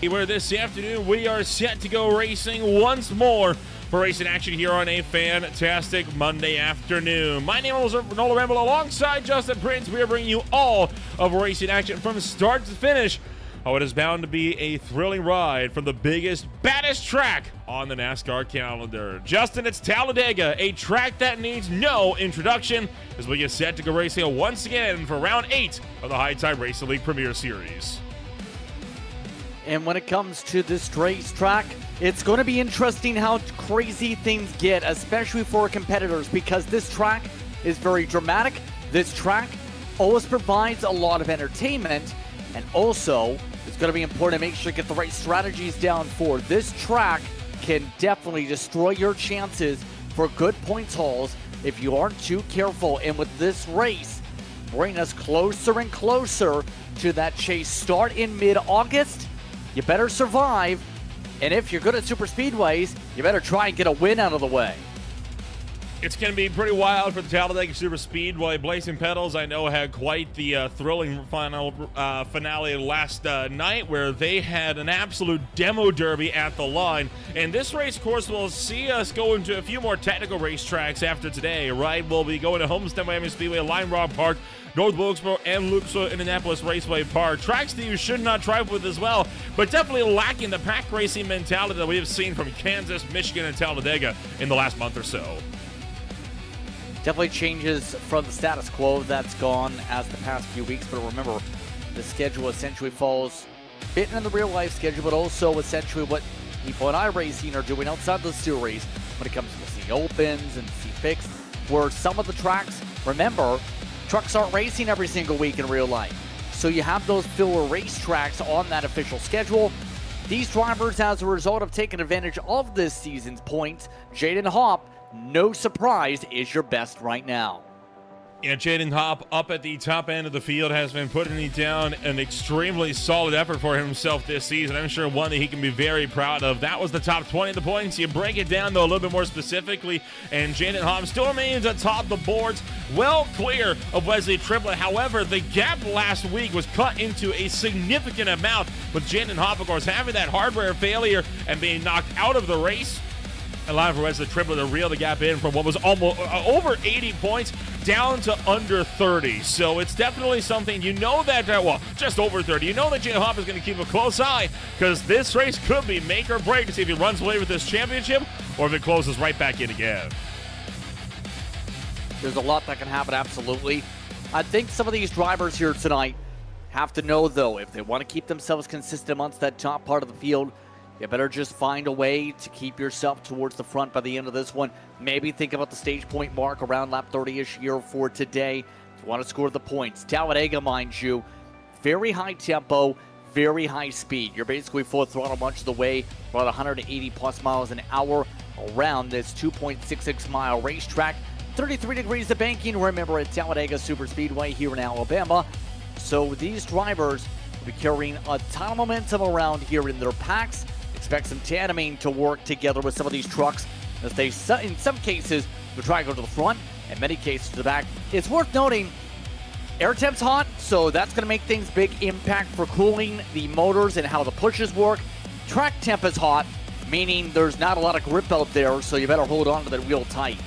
Where this afternoon we are set to go racing once more for racing action here on a fantastic Monday afternoon. My name is Nolan Ramble alongside Justin Prince. We are bringing you all of racing action from start to finish. Oh, it is bound to be a thrilling ride from the biggest, baddest track on the NASCAR calendar. Justin, it's Talladega, a track that needs no introduction as we get set to go racing once again for round 8 of the High Tide Racing League Premier Series. And when it comes to this racetrack, it's going to be interesting how crazy things get, especially for competitors, because this track is very dramatic. This track always provides a lot of entertainment, and also it's going to be important to make sure you get the right strategies down for this track. Can definitely destroy your chances for good points hauls if you aren't too careful. And with this race, bring us closer and closer to that chase start in mid-August. You better survive, and if you're good at super speedways, you better try and get a win out of the way. It's going to be pretty wild for the Talladega Super Speedway. Blazing Pedals, I know, had quite the thrilling finale last night, where they had an absolute demo derby at the line. And this race course will see us go into a few more technical racetracks after today, right? We'll be going to Homestead Miami Speedway, Lime Rock Park, North Wilkesboro, and Lucasville Indianapolis Raceway Park. Tracks that you should not drive with as well, but definitely lacking the pack racing mentality that we have seen from Kansas, Michigan, and Talladega in the last month or so. Definitely changes from the status quo that's gone as the past few weeks, but remember, the schedule essentially falls a bit in the real-life schedule, but also essentially what people in iRacing are doing outside the series when it comes to the C-Opens and C-Fix, where some of the tracks, remember, trucks aren't racing every single week in real life. So you have those filler racetracks on that official schedule. These drivers, as a result of taking advantage of this season's points, Jaden Hopp, no surprise, is your best right now. Yeah, Jaden Hopp up at the top end of the field has been putting down an extremely solid effort for himself this season. I'm sure one that he can be very proud of. That was the top 20 of the points. You break it down, though, a little bit more specifically, and Jaden Hopp still remains atop the boards, well clear of Wesley Triplett. However, the gap last week was cut into a significant amount, with Jaden Hopp, of course, having that hardware failure and being knocked out of the race, allowing for Wesley Triplett to reel the gap in from what was almost over 80 points down to under 30. So it's definitely something, you know, that, well, just over 30. You know that Jaden Hopp is going to keep a close eye, because this race could be make or break to see if he runs away with this championship or if it closes right back in again. There's a lot that can happen, absolutely. I think some of these drivers here tonight have to know, though, if they want to keep themselves consistent amongst that top part of the field, you better just find a way to keep yourself towards the front by the end of this one. Maybe think about the stage point mark around lap 30-ish here for today if you want to score the points. Talladega, mind you, very high tempo, very high speed. You're basically full throttle much of the way, about 180 plus miles an hour around this 2.66 mile racetrack. 33 degrees of banking, remember, at Talladega Super Speedway here in Alabama. So these drivers will be carrying a ton of momentum around here in their packs. Expect some tandeming to work together with some of these trucks, as they, in some cases, will try to go to the front, in many cases to the back. It's worth noting, air temp's hot, so that's going to make things big impact for cooling the motors and how the pushes work. Track temp is hot, meaning there's not a lot of grip out there, so you better hold on to that wheel tight.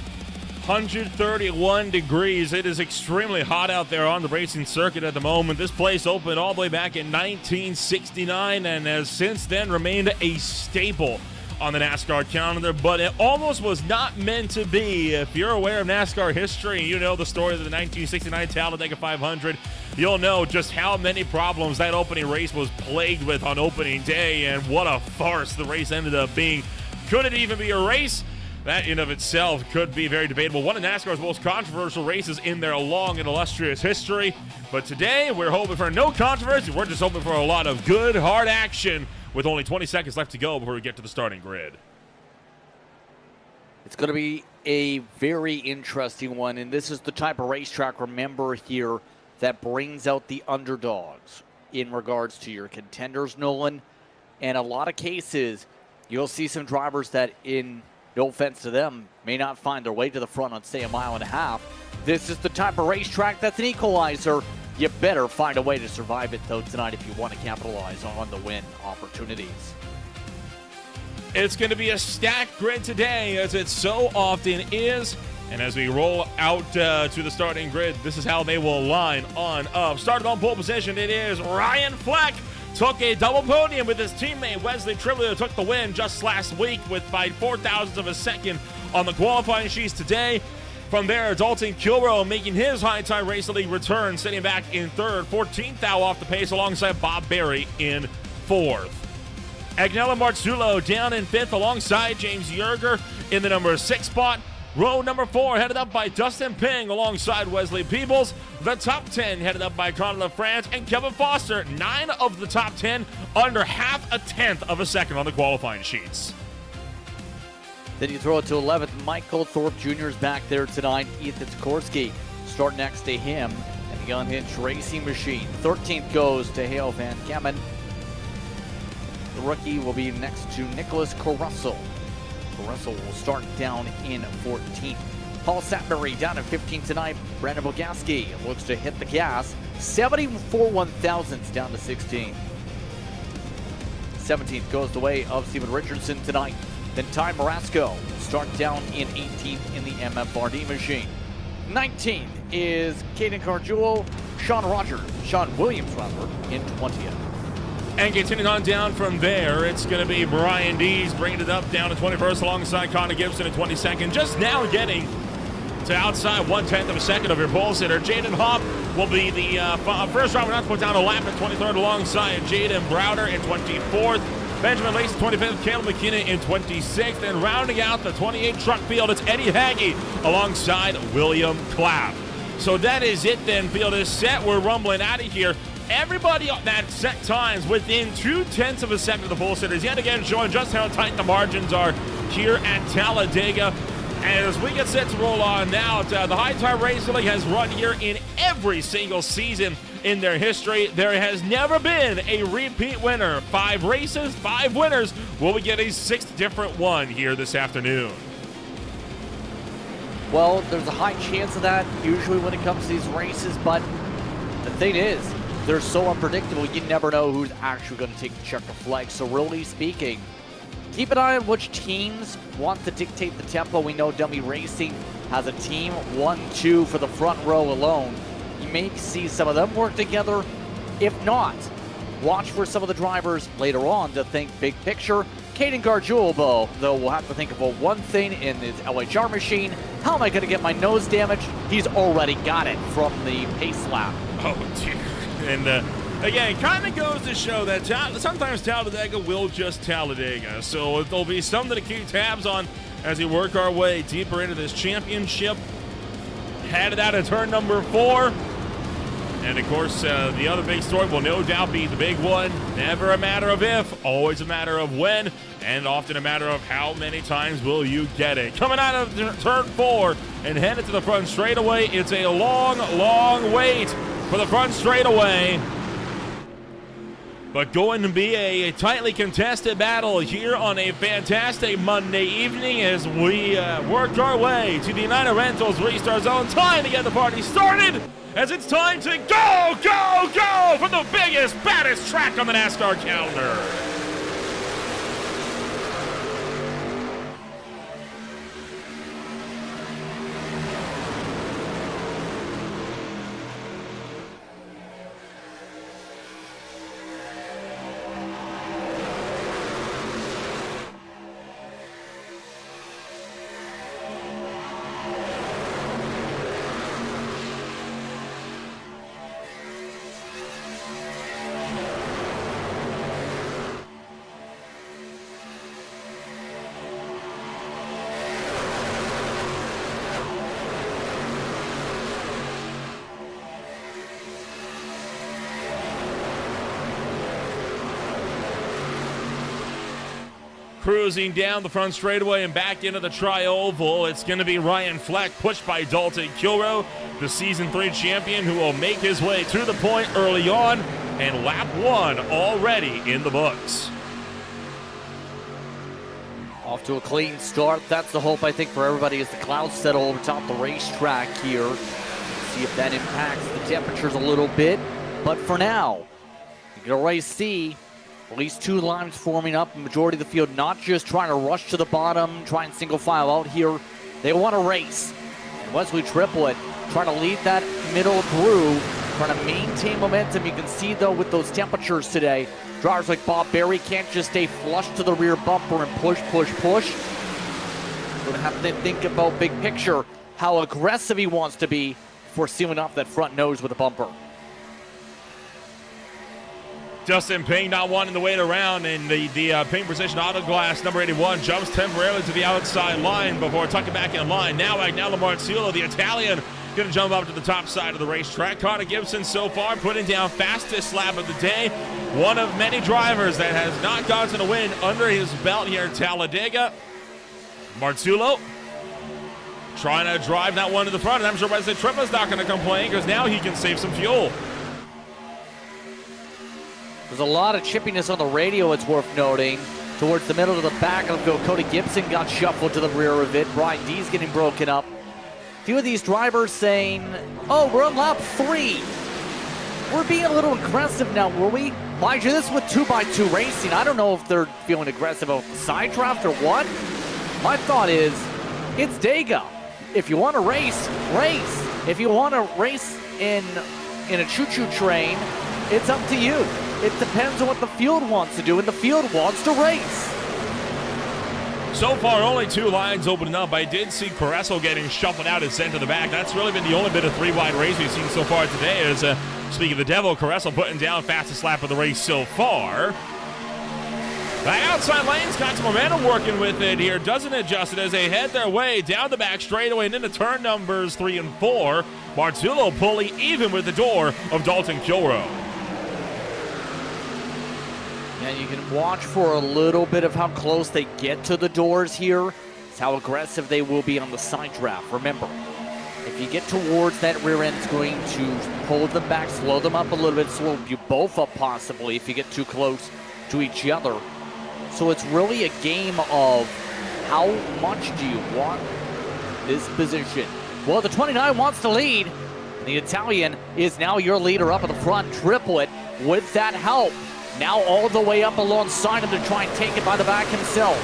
131 degrees. It is extremely hot out there on the racing circuit at the moment. This place opened all the way back in 1969 and has since then remained a staple on the NASCAR calendar, but it almost was not meant to be. If you're aware of NASCAR history, you know the story of the 1969 Talladega 500, you'll know just how many problems that opening race was plagued with on opening day, and what a farce the race ended up being. Could it even be a race? That in of itself could be very debatable. One of NASCAR's most controversial races in their long and illustrious history. But today, we're hoping for no controversy. We're just hoping for a lot of good, hard action with only 20 seconds left to go before we get to the starting grid. It's going to be a very interesting one, and this is the type of racetrack, remember here, that brings out the underdogs in regards to your contenders, Nolan. And a lot of cases, you'll see some drivers that, in no offense to them, may not find their way to the front on, say, a mile and a half. This is the type of racetrack that's an equalizer. You better find a way to survive it, though, tonight if you want to capitalize on the win opportunities. It's going to be a stacked grid today, as it so often is. And as we roll out to the starting grid, this is how they will line on up. Started on pole position, it is Ryan Fleck. Took a double podium with his teammate Wesley Trivio, who took the win just last week by 0.04 of a second on the qualifying sheets today. From there, Dalton Kilrow making his High Time Racing League return, sitting back in third. 14th thou off the pace alongside Bob Berry in fourth. Agnello Marzullo down in fifth alongside James Yerger in the number 6 spot. Row number 4 headed up by Dustin Ping alongside Wesley Peebles. The top 10 headed up by Connor LaFrance and Kevin Foster. 9 of the top 10 under half a tenth of a second on the qualifying sheets. Then you throw it to 11th. Michael Thorpe Jr. is back there tonight. Ethan Sikorsky start next to him and the unhinged racing machine. 13th goes to Hale Van Kemen. The rookie will be next to Nicholas Caruso. Caruso will start down in 14th. Paul Satbury down in 15th tonight. Brandon Bogaski looks to hit the gas. 74 1,000ths down to 16th. 17th goes the way of Steven Richardson tonight. Then Ty Marasco will start down in 18th in the MFRD machine. 19th is Caden Carjewell. Sean Williams in 20th. And continuing on down from there, it's going to be Brian Dees bringing it up down to 21st alongside Connor Gibson at 22nd. Just now getting to outside 1/10 of a second of your pole sitter. Jaden Hopp will be the first driver not to put down a lap at 23rd alongside Jaden Browder in 24th. Benjamin Lace 25th, Caleb McKenna in 26th. And rounding out the 28 truck field, it's Eddie Hagee alongside William Clapp. So that is it then. Field is set. We're rumbling out of here. Everybody on that set times within 0.2 of a second of the pole sitters. Yet again showing just how tight the margins are here at Talladega. And as we get set to roll on now, the High Time Racing League has run here in every single season in their history. There has never been a repeat winner. 5 races, 5 winners. Will we get a 6th different one here this afternoon? Well, there's a high chance of that usually when it comes to these races, but the thing is, they're so unpredictable, you never know who's actually going to take the checker flag. So really speaking, keep an eye on which teams want to dictate the tempo. We know Dummy Racing has a team 1-2 for the front row alone. You may see some of them work together. If not, watch for some of the drivers later on to think big picture. Caden Gargiulo, though, will have to think about one thing in his LHR machine. How am I going to get my nose damaged? He's already got it from the pace lap. Oh, dear. And again, it kind of goes to show that sometimes Talladega will just Talladega. So there'll be something to keep tabs on as we work our way deeper into this championship. Headed out of turn number 4. And of course, the other big story will no doubt be the big one. Never a matter of if, always a matter of when, and often a matter of how many times will you get it. Coming out of turn 4 and headed to the front straightaway, it's a long, long wait for the front straightaway. But going to be a tightly contested battle here on a fantastic Monday evening as we work our way to the United Rentals Restart Zone. Time to get the party started, as it's time to go, go, go for the biggest, baddest track on the NASCAR calendar. Cruising down the front straightaway and back into the tri-oval, it's going to be Ryan Fleck, pushed by Dalton Kilrow, the Season 3 champion, who will make his way to the point early on, and lap 1 already in the books. Off to a clean start. That's the hope, I think, for everybody as the clouds settle over top the racetrack here. See if that impacts the temperatures a little bit. But for now, you can already see at least two lines forming up. The majority of the field not just trying to rush to the bottom, try and single file out here. They want to race. And Wesley Triplett trying to lead that middle groove, trying to maintain momentum. You can see, though, with those temperatures today, drivers like Bob Berry can't just stay flush to the rear bumper and push, push, push. Going to have to think about big picture, how aggressive he wants to be before sealing off that front nose with a bumper. Justin Payne not wanting to wait around, and the Payne Precision Auto Glass number 81 jumps temporarily to the outside line before tucking back in line. Now Agnello Marzullo, the Italian, going to jump up to the top side of the racetrack. Connor Gibson so far putting down fastest lap of the day. One of many drivers that has not gotten a win under his belt here at Talladega. Marzullo trying to drive that one to the front, and I'm sure Wesley Triplett's not going to complain because now he can save some fuel. There's a lot of chippiness on the radio, it's worth noting. Towards the middle to the back of the field, Cody Gibson got shuffled to the rear of it. Brian D's getting broken up. A few of these drivers saying, oh, we're on lap 3. We're being a little aggressive now, were we? Mind you, this is with 2x2 racing. I don't know if they're feeling aggressive about side draft or what. My thought is, it's Dega. If you want to race, race. If you want to race in a choo-choo train, it's up to you. It depends on what the field wants to do, and the field wants to race. So far, only two lines opening up. I did see Carresso getting shuffled out and sent to the back. That's really been the only bit of three-wide race we've seen so far today. As speaking of the devil, Carresso putting down fastest lap of the race so far. The outside lane's got some momentum working with it here, doesn't it, Justin? As they head their way down the back straightaway and into turn numbers 3 and 4. Marzullo pulling even with the door of Dalton Kilroe. And you can watch for a little bit of how close they get to the doors here. It's how aggressive they will be on the side draft. Remember, if you get towards that rear end, it's going to pull them back, slow them up a little bit, slow you both up possibly if you get too close to each other. So it's really a game of how much do you want this position. Well, the 29 wants to lead. And the Italian is now your leader up at the front. Triplett with that help. Now all the way up alongside him to try and take it by the back himself.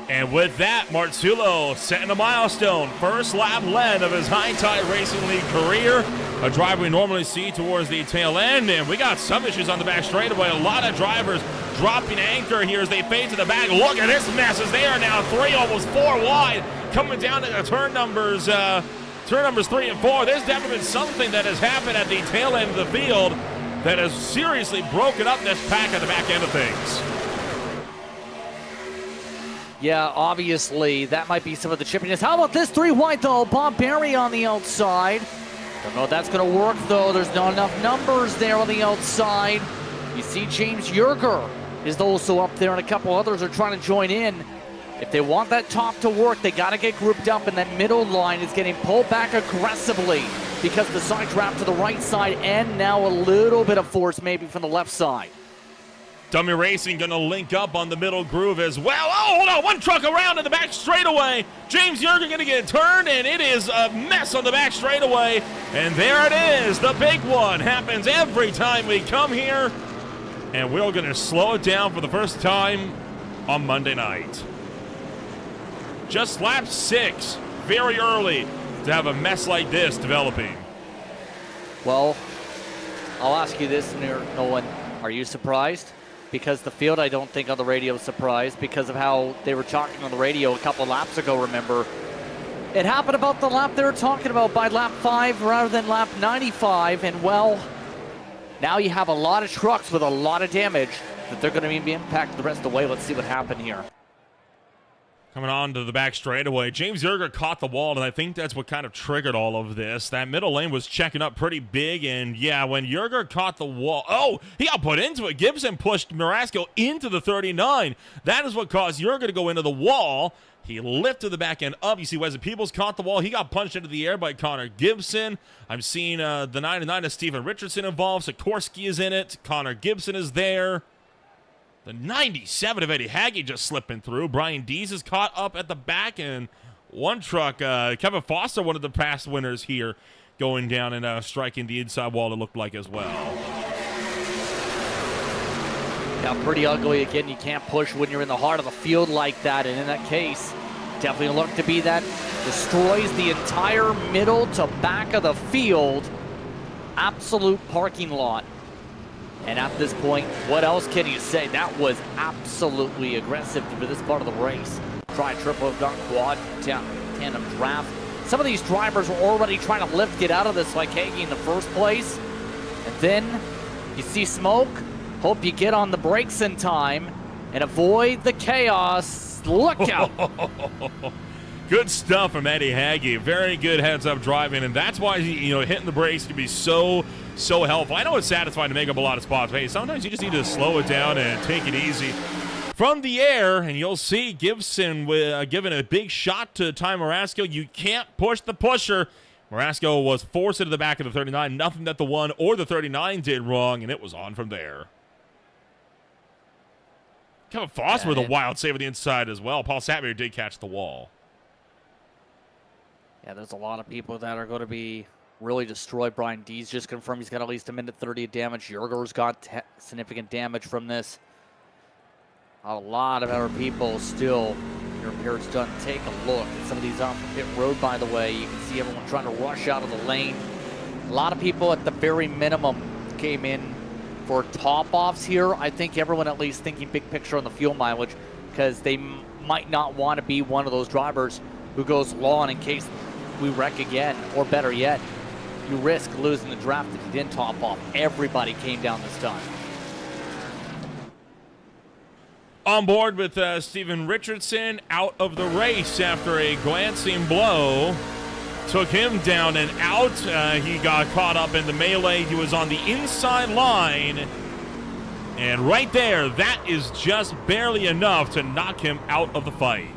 And with that, Marzullo setting a milestone. First lap led of his High Tide Racing League career. A drive we normally see towards the tail end. And we got some issues on the back straightaway. A lot of drivers dropping anchor here as they fade to the back. Look at this mess as they are now 3, almost 4 wide. Coming down to turn numbers 3 and 4. There's definitely been something that has happened at the tail end of the field that has seriously broken up this pack at the back end of things. Yeah, obviously, that might be some of the chippiness. How about this 3 wide, though? Bob Berry on the outside. Don't know if that's going to work, though. There's not enough numbers there on the outside. You see James Yerger is also up there, and a couple others are trying to join in. If they want that top to work, they got to get grouped up, and that middle line is getting pulled back aggressively because the side draft to the right side, and now a little bit of force maybe from the left side. Dummy Racing going to link up on the middle groove as well. Oh, hold on. One truck around in the back straightaway. James Yerger going to get turned, and it is a mess on the back straightaway. And there it is. The big one happens every time we come here. And we're going to slow it down for the first time on Monday night. Just lap 6, very early to have a mess like this developing. Well, I'll ask you this, Nolan. Are you surprised? Because the field, I don't think on the radio is surprised because of how they were talking on the radio a couple laps ago, remember. It happened about the lap they were talking about by lap 5 rather than lap 95. And, well, now you have a lot of trucks with a lot of damage that they're going to be impacted the rest of the way. Let's see what happened here. Coming on to the back straightaway, James Yerger caught the wall, and I think that's what kind of triggered all of this. That middle lane was checking up pretty big, and yeah, when Yerger caught the wall, oh, he got put into it. Gibson pushed Marasco into the 39. That is what caused Yerger to go into the wall. He lifted the back end up. You see Wesley Peoples caught the wall. He got punched into the air by Connor Gibson. I'm seeing the 9-9 of Steven Richardson involved. Sikorsky is in it. Connor Gibson is there. The 97 of Eddie Haggy just slipping through. Brian Dees is caught up at the back, and one truck, Kevin Foster, one of the past winners here, going down and striking the inside wall, it looked like, as well. Yeah, pretty ugly. Again, you can't push when you're in the heart of the field like that, and in that case, definitely look to be that destroys the entire middle to back of the field. Absolute parking lot. And at this point, what else can you say? That was absolutely aggressive for this part of the race. Try triple, done quad, tandem draft. Some of these drivers were already trying to lift, get out of this like Hagee in the first place. And then you see smoke. Hope you get on the brakes in time and avoid the chaos. Look out. Good stuff from Eddie Hagee. Very good heads-up driving, and that's why hitting the brakes can be so helpful. I know it's satisfying to make up a lot of spots, but hey, sometimes you just need to slow it down and take it easy. From the air, and you'll see Gibson giving a big shot to Ty Marasco. You can't push the pusher. Marasco was forced into the back of the 39. Nothing that the 1 or the 39 did wrong, and it was on from there. Kevin Foster with a wild save on the inside as well. Paul Satmir did catch the wall. Yeah, there's a lot of people that are going to be really destroyed. Brian Dees just confirmed he's got at least a minute 30 of damage. Yerger's got significant damage from this. A lot of other people still in repairs done. Take a look at some of these off the pit road, by the way. You can see everyone trying to rush out of the lane. A lot of people at the very minimum came in for top-offs here. I think everyone at least thinking big picture on the fuel mileage, because they might not want to be one of those drivers who goes long in case we wreck again, or better yet, you risk losing the draft if you didn't top off. Everybody came down this time. On board with Steven Richardson, out of the race after a glancing blow. Took him down and out. He got caught up in the melee. He was on the inside line. And right there, that is just barely enough to knock him out of the fight.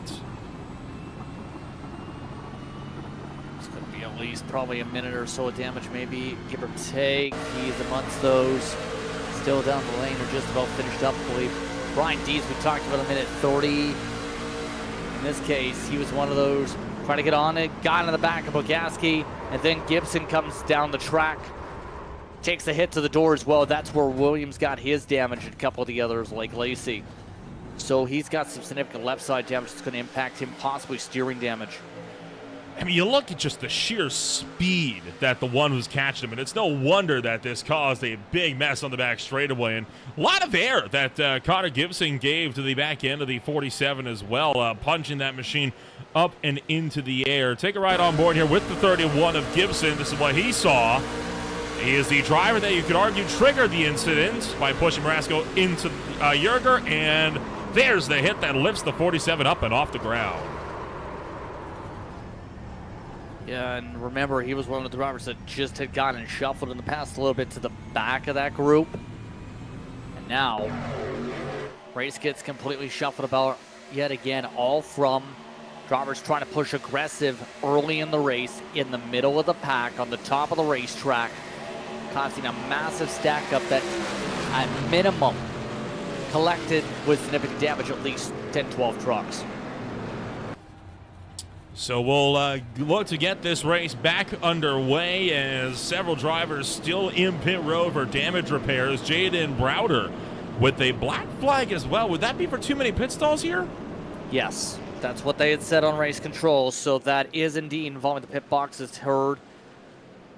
It's going to be at least probably a minute or so of damage, maybe, give or take. He's amongst those. Still down the lane, or just about finished up, I believe. Brian Dees, we talked about a minute 30. In this case, he was one of those trying to get on it, got in the back of Bogaski, and then Gibson comes down the track, takes a hit to the door as well. That's where Williams got his damage, and a couple of the others like Lacey. So he's got some significant left side damage that's going to impact him, possibly steering damage. I mean, you look at just the sheer speed that the one was catching him, and it's no wonder that this caused a big mess on the back straightaway. And a lot of air that Connor Gibson gave to the back end of the 47 as well, punching that machine up and into the air. Take a ride on board here with the 31 of Gibson. This is what he saw. He is the driver that you could argue triggered the incident by pushing Marasco into Yerger, and there's the hit that lifts the 47 up and off the ground. Yeah, and remember, he was one of the drivers that just had gotten shuffled in the past a little bit to the back of that group. And now, race gets completely shuffled about yet again, all from drivers trying to push aggressive early in the race, in the middle of the pack, on the top of the racetrack, causing a massive stack up that, at minimum, collected with significant damage at least 10-12 trucks. So we'll look to get this race back underway as several drivers still in pit road for damage repairs. Jaden Browder with a black flag as well. Would that be for too many pit stalls here? Yes, that's what they had said on race control. So that is indeed involving the pit boxes heard.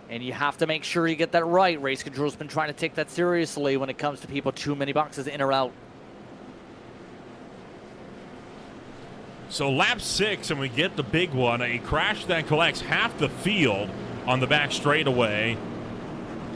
And you have to make sure you get that right. Race control's been trying to take that seriously when it comes to people too many boxes in or out. So lap 6, and we get the big one, a crash that collects half the field on the back straightaway.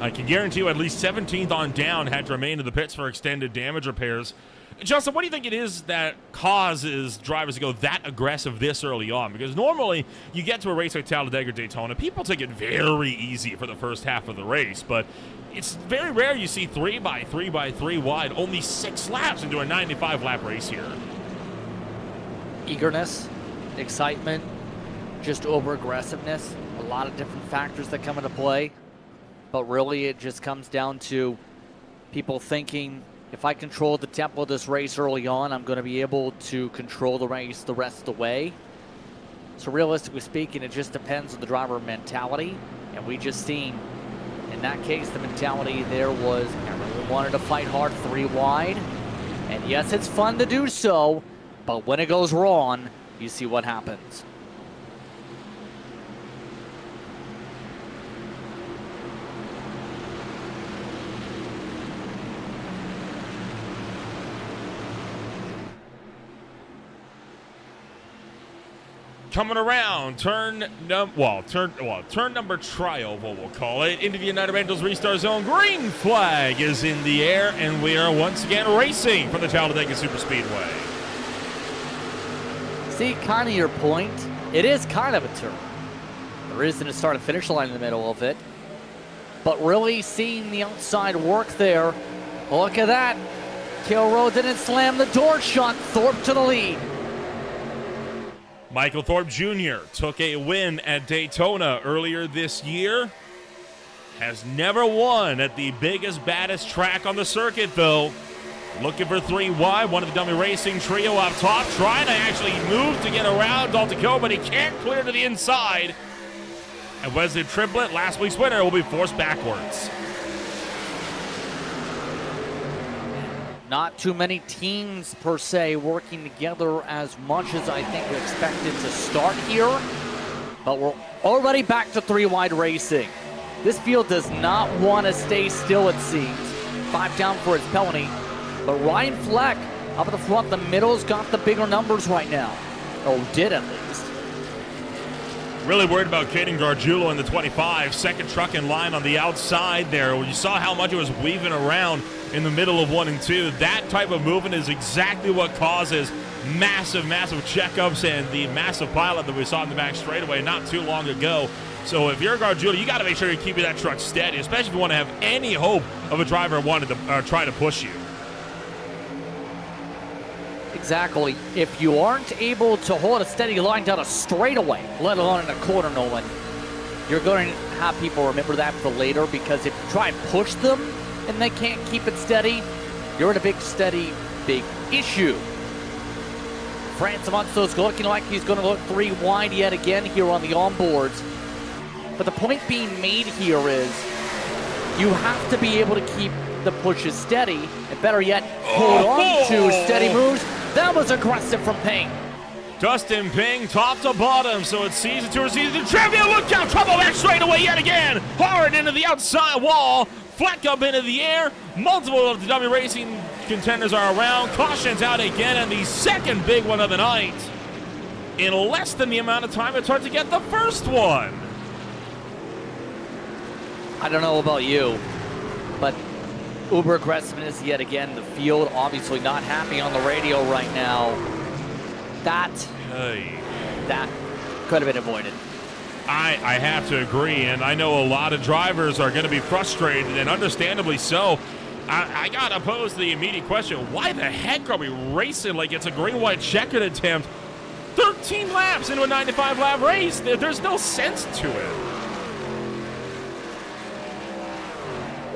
I can guarantee you at least 17th on down had to remain in the pits for extended damage repairs. Justin, what do you think it is that causes drivers to go that aggressive this early on? Because normally you get to a race like Talladega or Daytona, people take it very easy for the first half of the race, but it's very rare you see 3x3x3 wide, only 6 laps into a 95-lap race here. Eagerness, excitement, just over-aggressiveness, a lot of different factors that come into play. But really, it just comes down to people thinking if I control the tempo of this race early on, I'm going to be able to control the race the rest of the way. So realistically speaking, it just depends on the driver mentality. And we just seen, in that case, the mentality there was everyone wanted to fight hard 3 wide. And yes, it's fun to do so, but when it goes wrong, you see what happens. Coming around, turn number trial, what we'll call it, into the United Rentals restart zone. Green flag is in the air, and we are once again racing from the Talladega Superspeedway. See, kind of your point. It is kind of a turn. There isn't a start and finish line in the middle of it. But really seeing the outside work there. Look at that. Kilroe didn't slam the door shut. Thorpe to the lead. Michael Thorpe Jr. took a win at Daytona earlier this year. Has never won at the biggest, baddest track on the circuit, though. Looking for 3 wide, one of the dummy racing trio up top, trying to actually move to get around Daltico, but he can't clear to the inside. And Wesley Triplett, last week's winner, will be forced backwards. Not too many teams, per se, working together as much as I think we expected to start here. But we're already back to 3 wide racing. This field does not want to stay still, it seems. 5 down for his penalty. But Ryan Fleck up at the front, the middle's got the bigger numbers right now. Or did at least. Really worried about Caden Gargiulo in the 25. Second truck in line on the outside there. You saw how much it was weaving around in the middle of 1 and 2. That type of movement is exactly what causes massive checkups and the massive pileup that we saw in the back straightaway not too long ago. So if you're Gargiulo, you got to make sure you're keeping that truck steady, especially if you want to have any hope of a driver wanting to try to push you. Exactly. If you aren't able to hold a steady line down a straightaway, let alone in a corner, Nolan, you're going to have people remember that for later, because if you try and push them and they can't keep it steady, you're in a big issue. France Amonso's looking like he's going to look 3 wide yet again here on the onboards. But the point being made here is you have to be able to keep the pushes steady, and better yet, hold on to steady moves. That was aggressive from Ping. Dustin Ping, top to bottom, so it's season 2 or season 3. Trivia, look out, trouble back straight away yet again. Hard into the outside wall, Fleck up into the air. Multiple of the dummy racing contenders are around. Caution's out again, and the second big one of the night. In less than the amount of time it took to get the first one. I don't know about you, but uber aggressiveness yet again. The field obviously not happy on the radio right now. That could have been avoided. I have to agree, and I know a lot of drivers are going to be frustrated, and understandably so. I got to pose the immediate question, why the heck are we racing like it's a green-white checkered attempt 13 laps into a 95-lap race? There's no sense to it.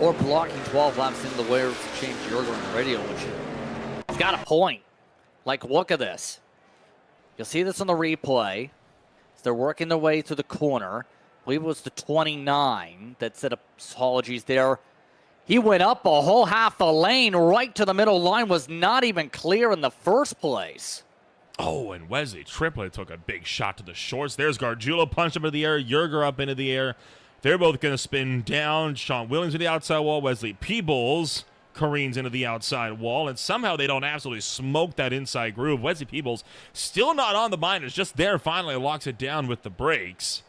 Or blocking 12 laps into the wares to change Yerger on the radio, which he's got a point. Like, look at this. You'll see this on the replay. So they're working their way through the corner. I believe it was the 29 that set up apologies there. He went up a whole half a lane right to the middle line, was not even clear in the first place. Oh, and Wesley Triplett took a big shot to the shorts. There's Gargiulo, punched up into the air, Yerger up into the air. They're both going to spin down. Sean Williams to the outside wall. Wesley Peebles careens into the outside wall, and somehow they don't absolutely smoke that inside groove. Wesley Peebles still not on the minors, just there, finally locks it down with the brakes.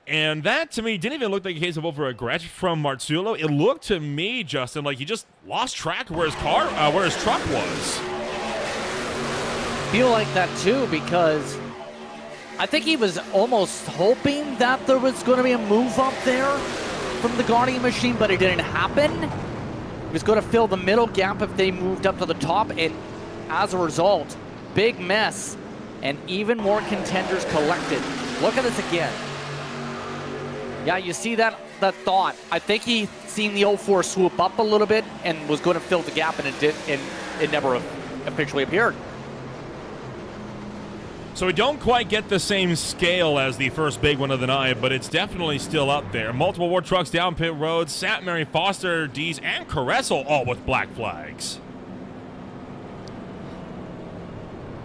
And that, to me, didn't even look like a case of over-aggression from Marzullo. It looked to me, Justin, like he just lost track of where his truck was. Feel like that, too, because I think he was almost hoping that there was going to be a move up there from the Guardian machine, but it didn't happen. He was going to fill the middle gap if they moved up to the top, and as a result, big mess, and even more contenders collected. Look at this again. Yeah, you see that thought. I think he seen the 04 swoop up a little bit and was going to fill the gap, and it never officially appeared. So we don't quite get the same scale as the first big one of the night, but it's definitely still up there. Multiple war trucks down pit road, Sat Mary, Foster, Dees, and Caressel all with black flags.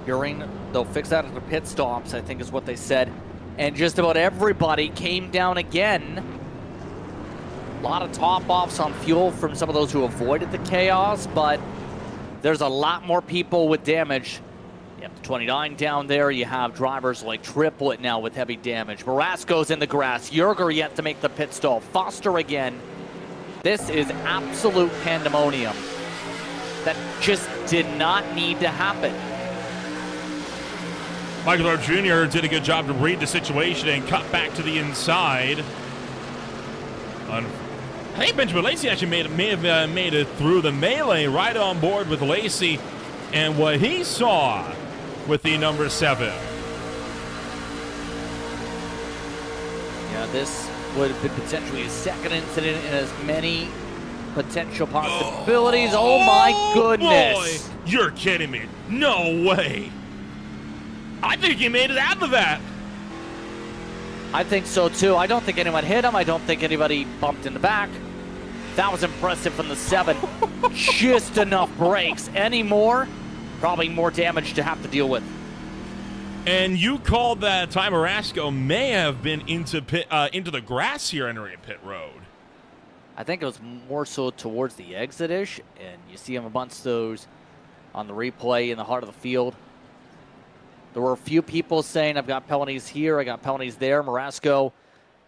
Hearing they'll fix that at the pit stops, I think is what they said. And just about everybody came down again. A lot of top-offs on fuel from some of those who avoided the chaos, but there's a lot more people with damage. You have the 29 down there. You have drivers like Triplet now with heavy damage. Marasco's in the grass. Yerger yet to make the pit stall. Foster again. This is absolute pandemonium. That just did not need to happen. Michael Earp Jr. did a good job to read the situation and cut back to the inside. I think Benjamin Lacey actually may have made it through the melee right on board with Lacey, and what he saw with the number 7. Yeah, this would have been potentially a second incident in as many potential possibilities. Oh my goodness. Boy, you're kidding me. No way. I think he made it out of that. I think so too. I don't think anyone hit him. I don't think anybody bumped in the back. That was impressive from the 7. Just enough brakes. Any more, probably more damage to have to deal with. And you called that Ty Marasco may have been into the grass here entering pit road. I think it was more so towards the exit-ish, and you see him amongst those on the replay in the heart of the field. There were a few people saying, I've got penalties here, I got penalties there. Marasco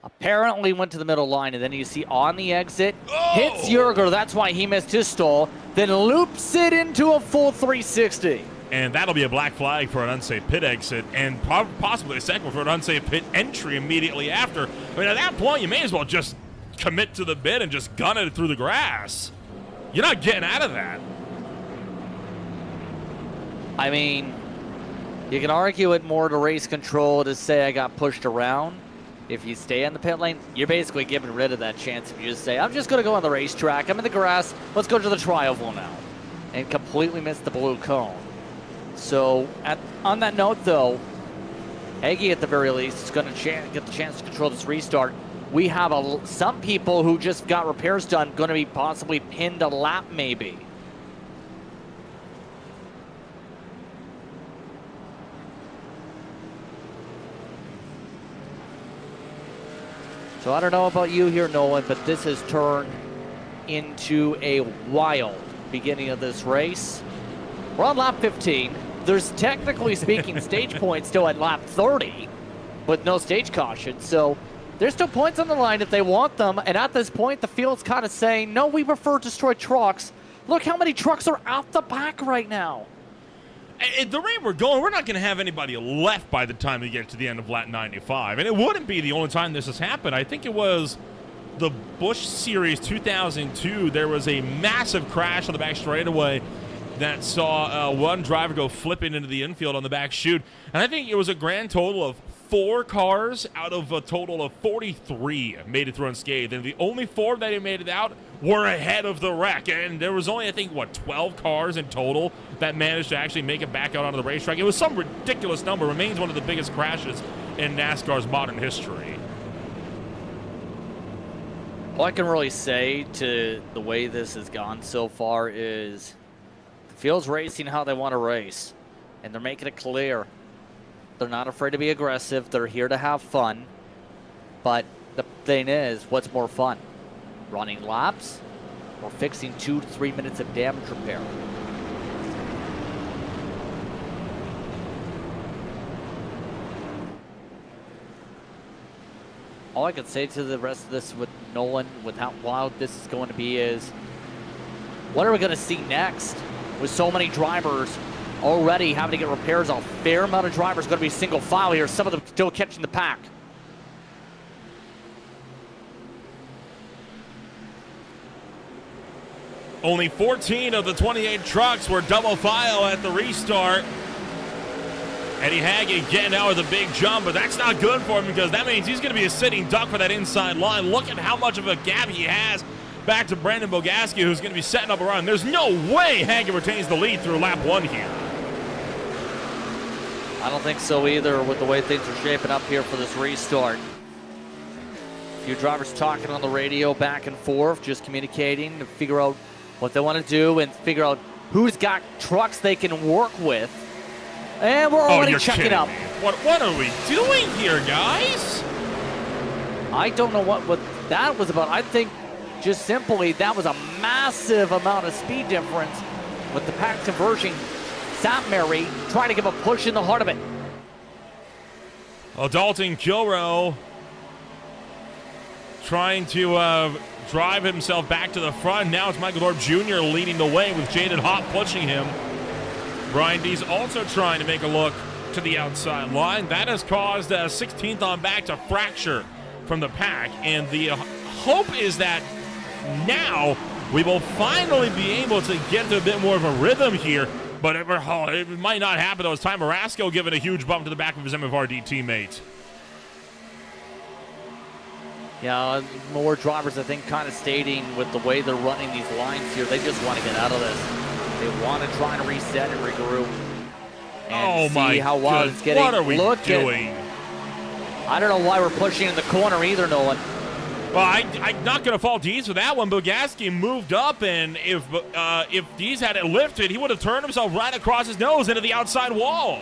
apparently went to the middle line, and then you see on the exit, hits Yerger, that's why he missed his stall, then loops it into a full 360. And that'll be a black flag for an unsafe pit exit, and possibly a second for an unsafe pit entry immediately after. I mean, at that point, you may as well just commit to the bit and just gun it through the grass. You're not getting out of that. I mean, you can argue it more to race control to say I got pushed around. If you stay in the pit lane, you're basically getting rid of that chance if you just say, I'm just going to go on the racetrack. I'm in the grass. Let's go to the tri-oval now. And completely miss the blue cone. So on that note, though, Hagee at the very least is going to get the chance to control this restart. We have some people who just got repairs done going to be possibly pinned a lap maybe. So I don't know about you here, Nolan, but this has turned into a wild beginning of this race. We're on lap 15. There's technically speaking stage points still at lap 30 with no stage caution. So there's still points on the line if they want them. And at this point, the field's kind of saying, no, we prefer destroy trucks. Look how many trucks are out the back right now. At the rate we're going, we're not going to have anybody left by the time we get to the end of lap 95. And it wouldn't be the only time this has happened. I think it was the Busch Series 2002. There was a massive crash on the back straightaway that saw one driver go flipping into the infield on the back chute. And I think it was a grand total of 4 cars out of a total of 43 made it through unscathed. And the only 4 that made it out were ahead of the wreck. And there was only, I think, 12 cars in total that managed to actually make it back out onto the racetrack. It was some ridiculous number. Remains one of the biggest crashes in NASCAR's modern history. All I can really say to the way this has gone so far is the field's racing how they want to race. And they're making it clear. They're not afraid to be aggressive. They're here to have fun. But the thing is, what's more fun? Running laps or fixing 2 to 3 minutes of damage repair? All I can say to the rest of this with Nolan, with how wild this is going to be, is what are we going to see next? With so many drivers already having to get repairs, a fair amount of drivers going to be single file here, some of them still catching the pack. Only 14 of the 28 trucks were double file at the restart. Eddie Haggett getting out with a big jump, but that's not good for him because that means he's going to be a sitting duck for that inside line. Look at how much of a gap he has back to Brandon Bogaski, who's going to be setting up a run. There's no way Haggett retains the lead through lap 1 here. I don't think so either with the way things are shaping up here for this restart. A few drivers talking on the radio back and forth, just communicating to figure out what they want to do and figure out who's got trucks they can work with. And we're already checking up. What are we doing here, guys? I don't know what that was about. I think just simply that was a massive amount of speed difference with the pack conversion. St. Mary trying to give a push in the heart of it. Well, Dalton Kilroe trying to drive himself back to the front. Now it's Michael Thorpe Jr. leading the way with Jaden Hopp pushing him. Brian Dees also trying to make a look to the outside line. That has caused 16th on back to fracture from the pack. And the hope is that now we will finally be able to get to a bit more of a rhythm here. But it might not happen though. It's Ty Marasco giving a huge bump to the back of his MFRD teammate. Yeah, more drivers, I think, kind of stating with the way they're running these lines here, they just want to get out of this. They want to try and reset and regroup and see how wild it's getting. What are we doing? I don't know why we're pushing in the corner either, Nolan. Well, I'm not going to fault Dees for that one. Bogaski moved up, and if Dees had it lifted, he would have turned himself right across his nose into the outside wall.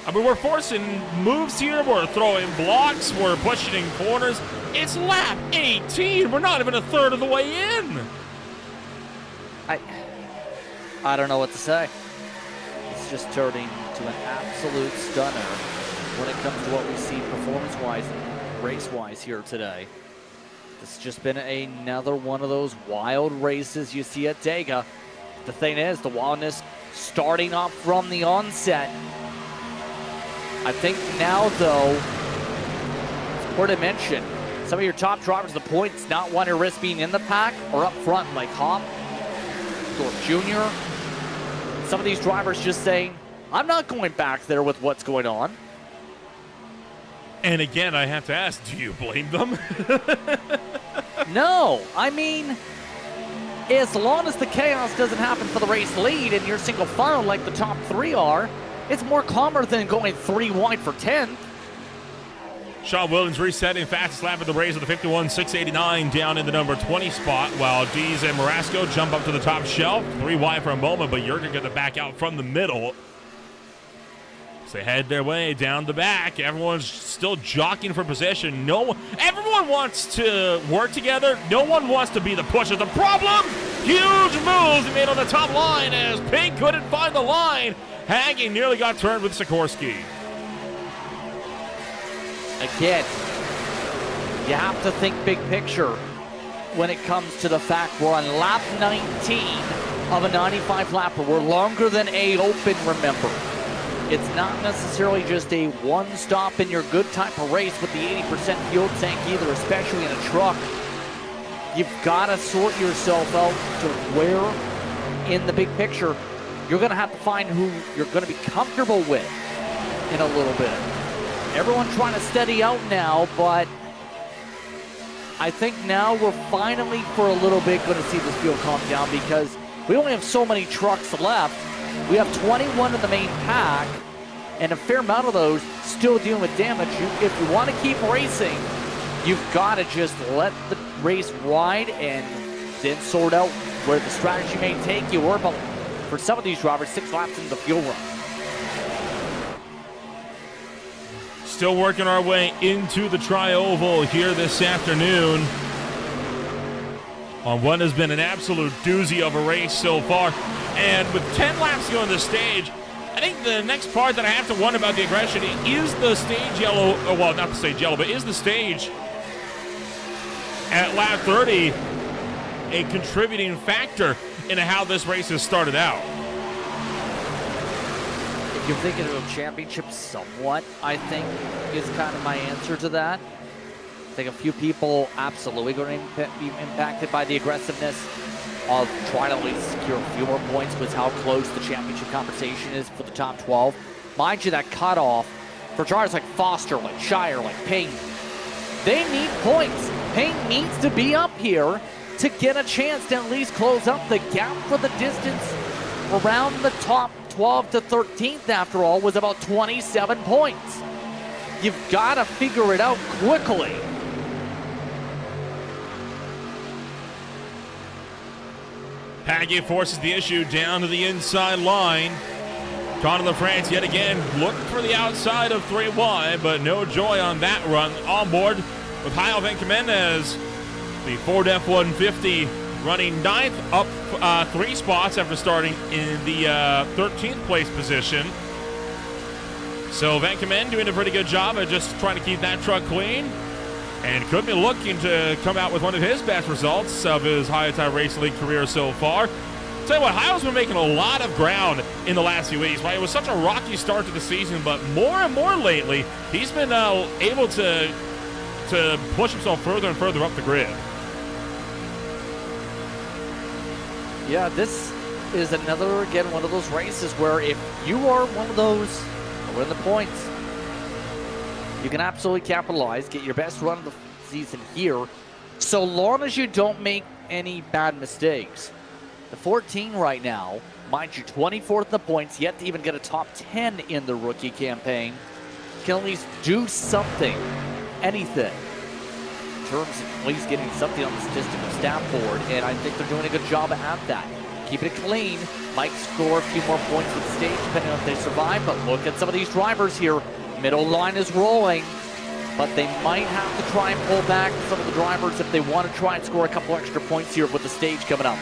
I mean, we're forcing moves here. We're throwing blocks. We're pushing in corners. It's lap 18. We're not even a third of the way in. I don't know what to say. It's just turning to an absolute stunner when it comes to what we see performance-wise and race-wise here today. This has just been another one of those wild races you see at Talladega. The thing is, the wildness starting off from the onset. I think now, though, it's important to mention, some of your top drivers at the points not want to risk being in the pack or up front, like Hopp, Thorpe Jr. Some of these drivers just saying, I'm not going back there with what's going on. And again, I have to ask, do you blame them? No, I mean, as long as the chaos doesn't happen for the race lead and you're single file like the top three are, it's more calmer than going 3 wide for 10th. Sean Williams resetting fastest lap of the race with a 51.689 down in the number 20 spot, while Dees and Marasco jump up to the top shelf. 3 wide for a moment, but Jurgen going to back out from the middle. So they head their way down the back. Everyone's still jockeying for position. Everyone wants to work together. No one wants to be the pusher. The problem, huge moves made on the top line as Pink couldn't find the line. Hagging nearly got turned with Sikorsky. Again, you have to think big picture when it comes to the fact we're on lap 19 of a 95 lapper. We're longer than A open, remember. It's not necessarily just a one stop in your good type of race with the 80% fuel tank either, especially in a truck. You've got to sort yourself out to where in the big picture you're going to have to find who you're going to be comfortable with in a little bit. Everyone's trying to steady out now, but I think now we're finally, for a little bit, going to see this field calm down because we only have so many trucks left. We have 21 in the main pack, and a fair amount of those still dealing with damage. If you want to keep racing, you've got to just let the race ride and then sort out where the strategy may take you. Or about, for some of these drivers, 6 laps into the fuel run. Still working our way into the Tri-Oval here this afternoon on what has been an absolute doozy of a race so far. And with 10 laps going the stage, I think the next part that I have to wonder about the aggression is the stage yellow, well, not the stage yellow, but is the stage at lap 30 a contributing factor into how this race has started out? If you're thinking of a championship somewhat, I think is kind of my answer to that. I think a few people absolutely going to be impacted by the aggressiveness of trying to at least secure a few more points with how close the championship conversation is for the top 12. Mind you, that cutoff for drivers like Foster, like Shire, like Payne, they need points. Payne needs to be up here to get a chance to at least close up the gap for the distance around the top 12 to 13th, after all, was about 27 points. You've got to figure it out quickly. Pagay forces the issue down to the inside line. Conor LaFrance yet again looked for the outside of 3 wide, but no joy on that run. On board with Heil Van Commendes, the Ford F-150 running 9th, up 3 spots after starting in the 13th place position. So Van Commend doing a pretty good job of just trying to keep that truck clean, and could be looking to come out with one of his best results of his Hyundai Racing League career so far. Tell you what, Heil's been making a lot of ground in the last few weeks, right? It was such a rocky start to the season, but more and more lately, he's been able to push himself further and further up the grid. Yeah, this is another, again, one of those races where if you are one of those who are in the points, you can absolutely capitalize, get your best run of the season here, so long as you don't make any bad mistakes. The 14 right now, mind you, 24th in the points, yet to even get a top 10 in the rookie campaign, can at least do something, anything, in terms of at least getting something on the statistical stat board, and I think they're doing a good job at that. Keeping it clean, might score a few more points with the stage, depending on if they survive, but look at some of these drivers here. Middle line is rolling, but they might have to try and pull back some of the drivers if they want to try and score a couple extra points here with the stage coming up.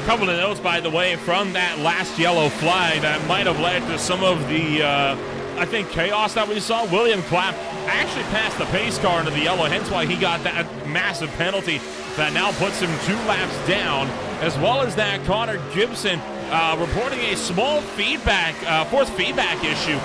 Couple of notes, by the way, from that last yellow flag that might have led to some of the, I think, chaos that we saw. William Clapp actually passed the pace car into the yellow, hence why he got that massive penalty that now puts him 2 laps down, as well as that Connor Gibson reporting a small feedback, force feedback issue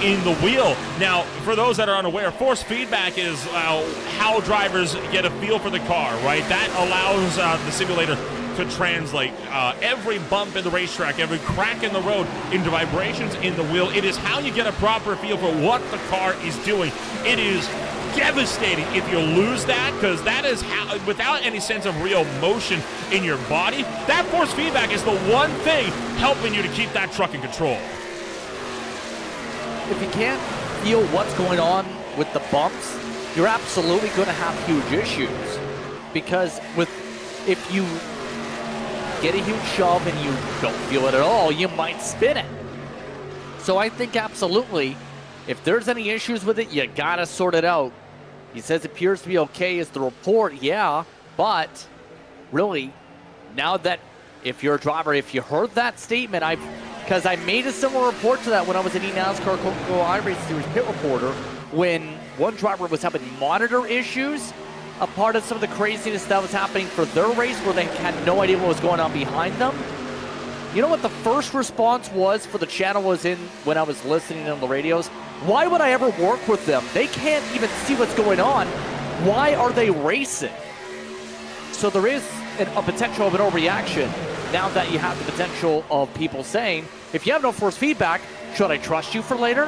in the wheel. Now, for those that are unaware, force feedback is how drivers get a feel for the car, right? That allows the simulator to translate every bump in the racetrack, every crack in the road into vibrations in the wheel. It is how you get a proper feel for what the car is doing. It is devastating if you lose that, because that is how, without any sense of real motion in your body, that force feedback is the one thing helping you to keep that truck in control. If you can't feel what's going on with the bumps, you're absolutely going to have huge issues, because if you get a huge shove and you don't feel it at all, you might spin it. So I think absolutely, if there's any issues with it, you gotta sort it out. He says it appears to be okay is the report, yeah, but really, now that if you're a driver, if you heard that statement, because I made a similar report to that when I was an eNASCAR Coca-Cola iRace Series pit reporter, when one driver was having monitor issues, a part of some of the craziness that was happening for their race where they had no idea what was going on behind them. You know what the first response was for the channel was in when I was listening on the radios? Why would I ever work with them? They can't even see what's going on. Why are they racing? So there is a potential of an overreaction now that you have the potential of people saying, if you have no force feedback, should I trust you for later?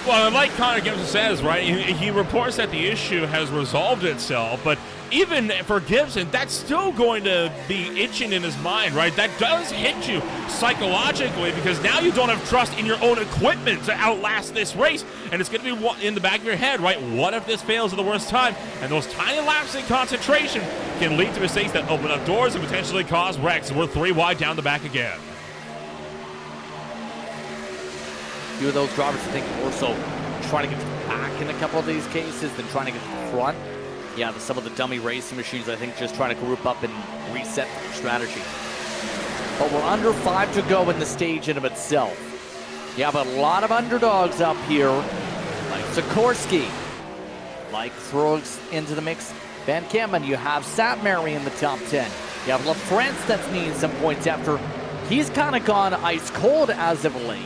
Well, like Connor Gibson says, right, he reports that the issue has resolved itself, but even for Gibson, that's still going to be itching in his mind, right? That does hit you psychologically, because now you don't have trust in your own equipment to outlast this race, and it's going to be in the back of your head, right? What if this fails at the worst time? And those tiny lapses in concentration can lead to mistakes that open up doors and potentially cause wrecks. We're 3 wide down the back again. Few of those drivers, I think, more so trying to get to the back in a couple of these cases than trying to get to the front. Yeah, some of the dummy racing machines, I think, just trying to group up and reset their strategy. But we're under 5 to go in the stage in of itself. Yeah, but a lot of underdogs up here, like Sikorsky, like throws into the mix Van Kempen. You have Satmary in the top 10. You have LaFrance that's needing some points after he's kind of gone ice cold as of late.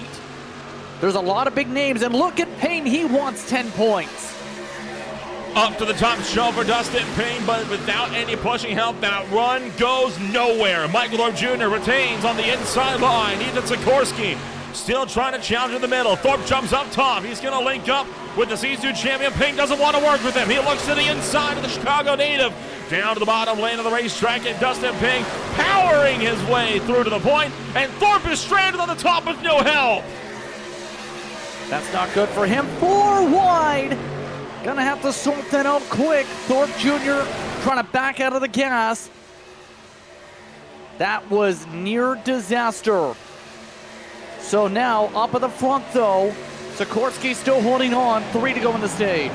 There's a lot of big names, and look at Payne, he wants 10 points. Up to the top shelf for Dustin Payne, but without any pushing help, that run goes nowhere. Michael Thorpe Jr. retains on the inside line. Ethan Sikorsky still trying to challenge in the middle. Thorpe jumps up top. He's going to link up with the C2 champion. Payne doesn't want to work with him. He looks to the inside of the Chicago native. Down to the bottom lane of the racetrack, and Dustin Payne powering his way through to the point, and Thorpe is stranded on the top with no help. That's not good for him. 4 wide. Gonna have to sort that out quick. Thorpe Jr. trying to back out of the gas. That was near disaster. So now up at the front though, Sikorsky still holding on. 3 to go in the stage.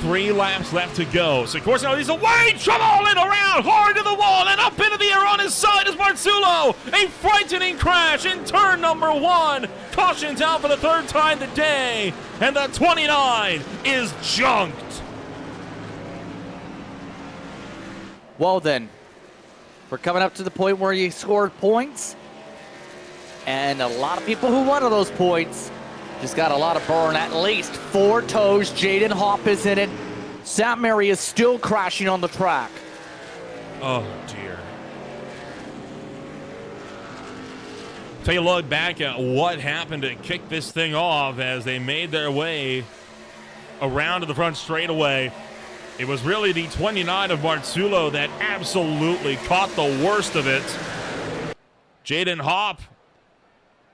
3 laps left to go. Sikorsky leads away, traveling around hard to the wall and up into the air on his side is Marzullo. A frightening crash in turn number 1. Caution's out for the 3rd time today, and the 29 is junked. Well then, we're coming up to the point where you scored points, and a lot of people who wanted those points just got a lot of burn. At least 4 toes. Jaden Hopp is in it. St. Mary is still crashing on the track. Oh, dear. Take a look back at what happened to kick this thing off as they made their way around to the front straightaway. It was really the 29 of Marzullo that absolutely caught the worst of it. Jaden Hopp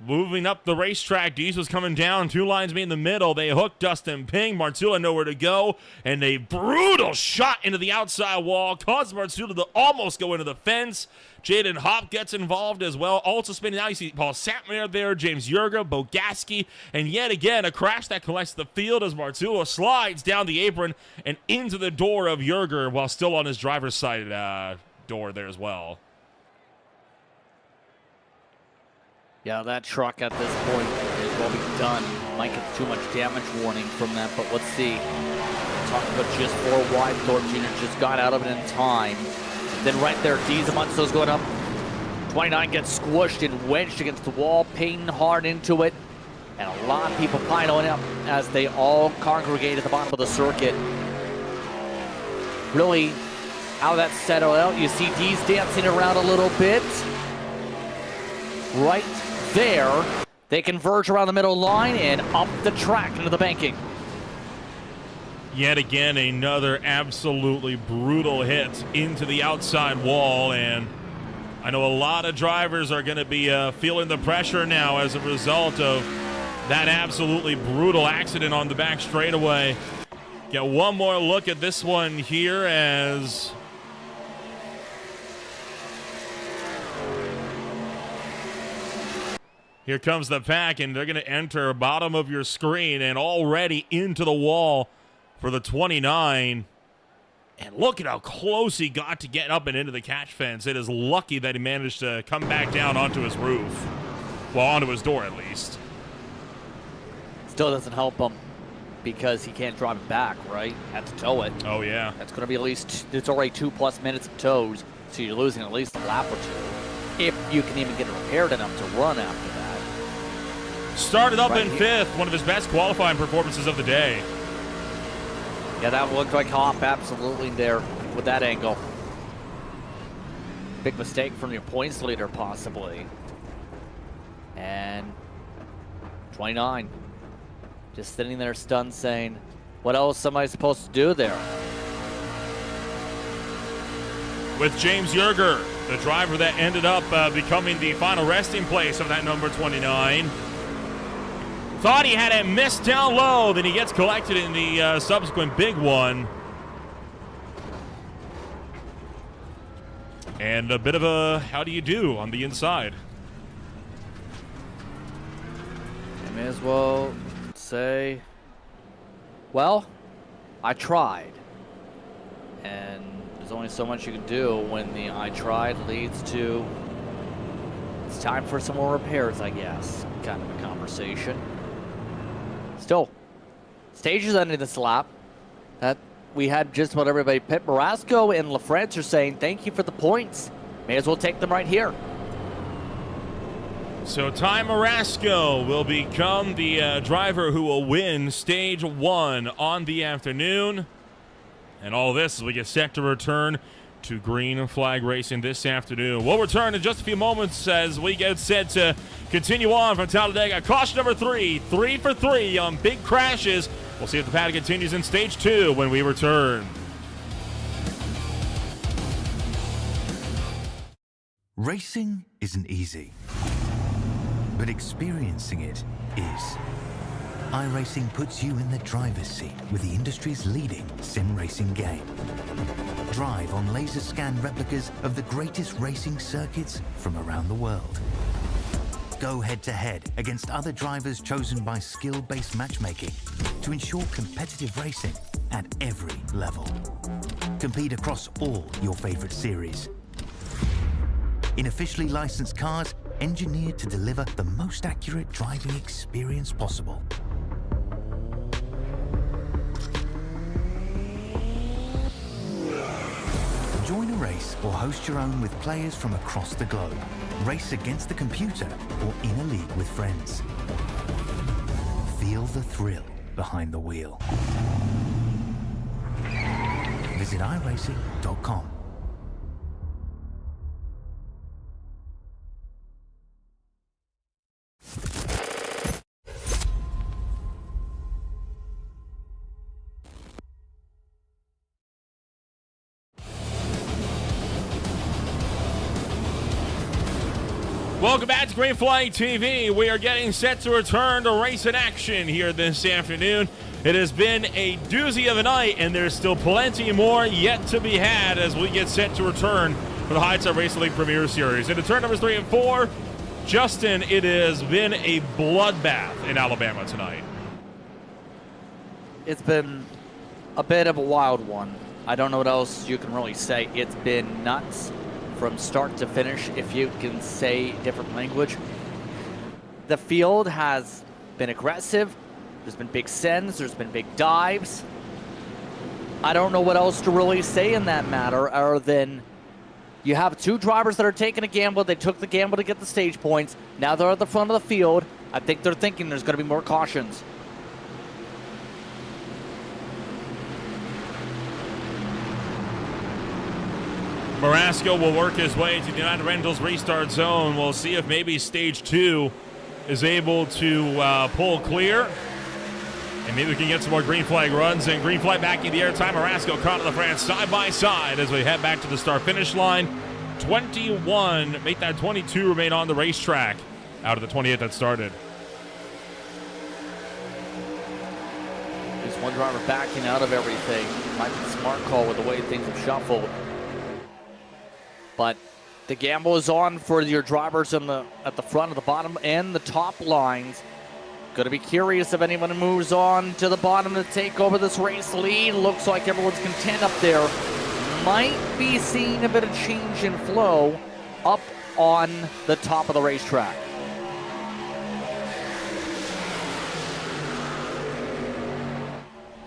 moving up the racetrack. Diesel's coming down. 2 lines meet in the middle. They hook Dustin Ping. Marzullo nowhere to go. And a brutal shot into the outside wall caused Marzullo to almost go into the fence. Jaden Hopp gets involved as well. Also spinning out, you see Paul Satmar there, James Yerga, Bogaski, and yet again a crash that collects the field as Marzullo slides down the apron and into the door of Yerger while still on his driver's side door there as well. Yeah, that truck at this point is well be done. Might get too much damage warning from that, but let's see. Talking about just 4 wide. Thorpe Jr. just got out of it in time. Then right there, Dizamonso's going up. 29 gets squished and wedged against the wall, Payne hard into it. And a lot of people piling up as they all congregate at the bottom of the circuit. Really, how that settled out. You see D's dancing around a little bit. Right there, they converge around the middle line and up the track into the banking. Yet again, another absolutely brutal hit into the outside wall, and I know a lot of drivers are going to be feeling the pressure now as a result of that absolutely brutal accident on the back straightaway. Get one more look at this one here as here comes the pack, and they're going to enter bottom of your screen and already into the wall for the 29. And look at how close he got to get up and into the catch fence. It is lucky that he managed to come back down onto his roof. Well, onto his door at least. Still doesn't help him because he can't drive it back, right? Had to tow it. Oh, yeah. That's going to be at least, it's already 2+ minutes of tows, so you're losing at least a lap or 2. If you can even get it repaired enough to run after that. Started up Right in here. 5th, one of his best qualifying performances of the day. Yeah, that looked like Hopp absolutely there with that angle. Big mistake from your points leader, possibly. And 29 just sitting there stunned, saying, what else am I supposed to do there? With James Yerger, the driver that ended up becoming the final resting place of that number 29. Thought he had it missed down low, then he gets collected in the subsequent big one. And a bit of a how do you do on the inside. I may as well say, well, I tried. And there's only so much you can do when the I tried leads to it's time for some more repairs, I guess. Kind of a conversation. Still, stage is ending this lap. That we had just about everybody. Pit Marasco and LaFrance are saying thank you for the points. May as well take them right here. So Ty Marasco will become the driver who will win Stage 1 on the afternoon. And all this as we get set to return to green flag racing this afternoon. We'll return in just a few moments as we get set to continue on from Talladega. Caution number 3, 3 for 3 on big crashes. We'll see if the pattern continues in Stage 2 when we return. Racing isn't easy, but experiencing it is. iRacing puts you in the driver's seat with the industry's leading sim racing game. Drive on laser scan replicas of the greatest racing circuits from around the world. Go head-to-head against other drivers chosen by skill-based matchmaking to ensure competitive racing at every level. Compete across all your favorite series. In officially licensed cars, engineered to deliver the most accurate driving experience possible. Join a race or host your own with players from across the globe. Race against the computer or in a league with friends. Feel the thrill behind the wheel. Visit iRacing.com. Welcome back to Green Flag TV. We are getting set to return to race in action here this afternoon. It has been a doozy of a night, and there's still plenty more yet to be had as we get set to return for the High-Tech Racing League Premier Series. Into turn numbers 3 and 4, Justin, it has been a bloodbath in Alabama tonight. It's been a bit of a wild one. I don't know what else you can really say. It's been nuts from start to finish, if you can say different language. The field has been aggressive. There's been big sends. There's been big dives. I don't know what else to really say in that matter other than you have two drivers that are taking a gamble. They took the gamble to get the stage points. Now they're at the front of the field. I think they're thinking there's going to be more cautions. Marasco will work his way to the United Rentals restart zone. We'll see if maybe Stage 2 is able to pull clear. And maybe we can get some more green flag runs. And green flag back in the air time. Marasco caught the France side by side as we head back to the start-finish line. 21, make that 22 remain on the racetrack out of the 28 that started. There's one driver backing out of everything. Might be a smart call with the way things have shuffled. But the gamble is on for your drivers at the front, at the bottom, and the top lines. Going to be curious if anyone moves on to the bottom to take over this race lead. Looks like everyone's content up there. Might be seeing a bit of change in flow up on the top of the racetrack.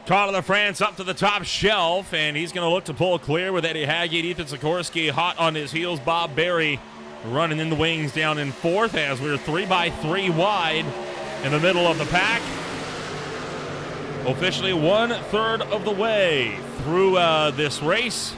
Carl of France up to the top shelf, and he's going to look to pull clear with Eddie Haggett, Ethan Sikorsky hot on his heels. Bob Berry running in the wings down in fourth as we're 3 by 3 wide in the middle of the pack. Officially 1/3 of the way through this race.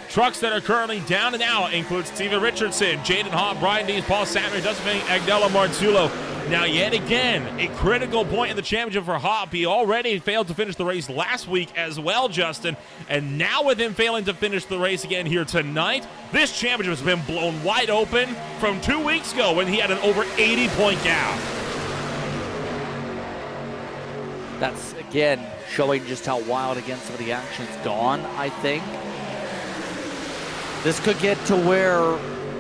Trucks that are currently down and out include Steven Richardson, Jaden Hall, Brian Dees, Paul Samuel, Dustin Agnello Marzullo. Now, yet again, a critical point in the championship for Hop. He already failed to finish the race last week as well, Justin. And now with him failing to finish the race again here tonight, this championship has been blown wide open from 2 weeks ago when he had an over 80-point gap. That's, again, showing just how wild again some of the action's gone, I think. This could get to where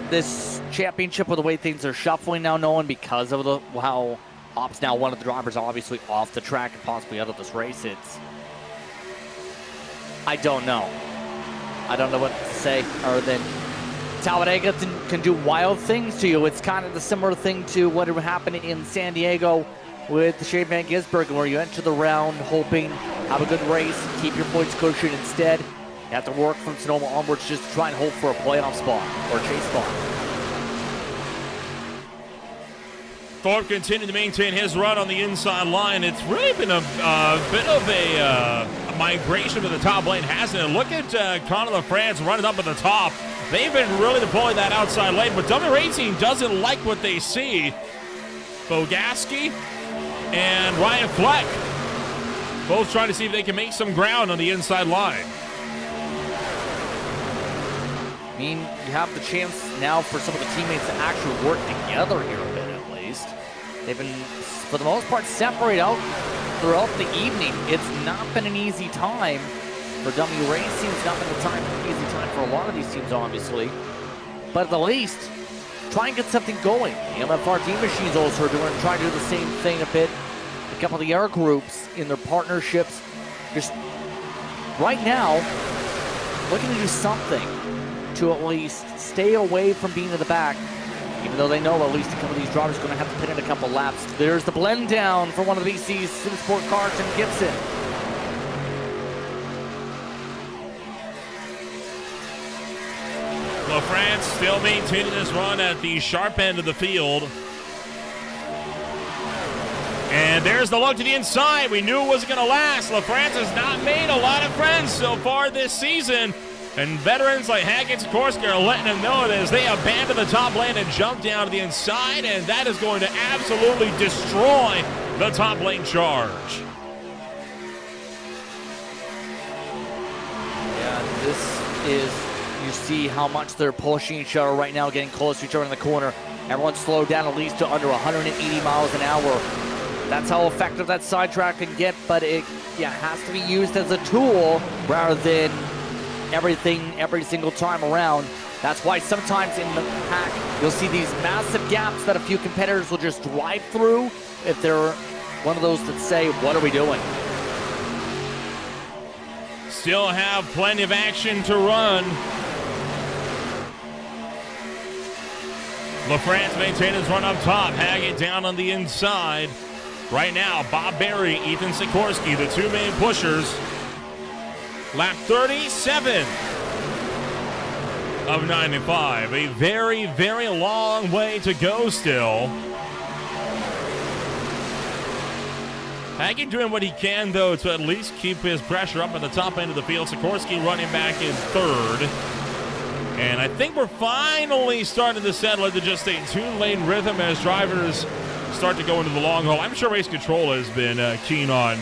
this championship, with the way things are shuffling now, knowing because of how Hop's now one of the drivers obviously off the track and possibly out of this race. I don't know. I don't know what to say other than Talladega can do wild things to you. It's kind of the similar thing to what happened in San Diego with the Shane Van Gisbergen, where you enter the round hoping, have a good race, keep your points cushion. Instead, you have to work from Sonoma onwards just to try and hope for a playoff spot or a chase spot. Thorpe continuing to maintain his run on the inside line. It's really been a bit of a migration to the top lane, hasn't it? Look at Connor LaFrance running up at the top. They've been really deploying that outside lane, but W Racing doesn't like what they see. Bogaski and Ryan Fleck both trying to see if they can make some ground on the inside line. I mean, you have the chance now for some of the teammates to actually work together here a bit at least. They've been, for the most part, separated out throughout the evening. It's not been an easy time for W Racing. It's not been an easy time for a lot of these teams, obviously. But at the least, try and get something going. The MFR team machines also are trying to do the same thing a bit. A couple of the air groups in their partnerships, just right now, looking to do something to at least stay away from being in the back, even though they know at least a couple of these drivers are going to have to put in a couple laps. There's the blend down for one of the BC's Sim Sport cars, and Gibson. LaFrance still maintaining his run at the sharp end of the field. And there's the look to the inside. We knew it wasn't going to last. LaFrance has not made a lot of friends so far this season. And veterans like Hackett and Sikorsky are letting him know it as they abandon the top lane and jump down to the inside. And that is going to absolutely destroy the top lane charge. Yeah, this is, you see how much they're pushing each other right now, getting close to each other in the corner. Everyone's slowed down at least to under 180 miles an hour. That's how effective that sidetrack can get, but it has to be used as a tool rather than everything every single time around. That's why sometimes in the pack, you'll see these massive gaps that a few competitors will just drive through if they're one of those that say, what are we doing? Still have plenty of action to run. LaFrance maintains his run up top. Hackett down on the inside. Right now, Bob Berry, Ethan Sikorsky, the two main pushers. Lap 37 of 95. A very, very long way to go still. Hackett doing what he can, though, to at least keep his pressure up at the top end of the field. Sikorsky running back in third. And I think we're finally starting to settle into just a two-lane rhythm as drivers start to go into the long haul. I'm sure Race Control has been keen on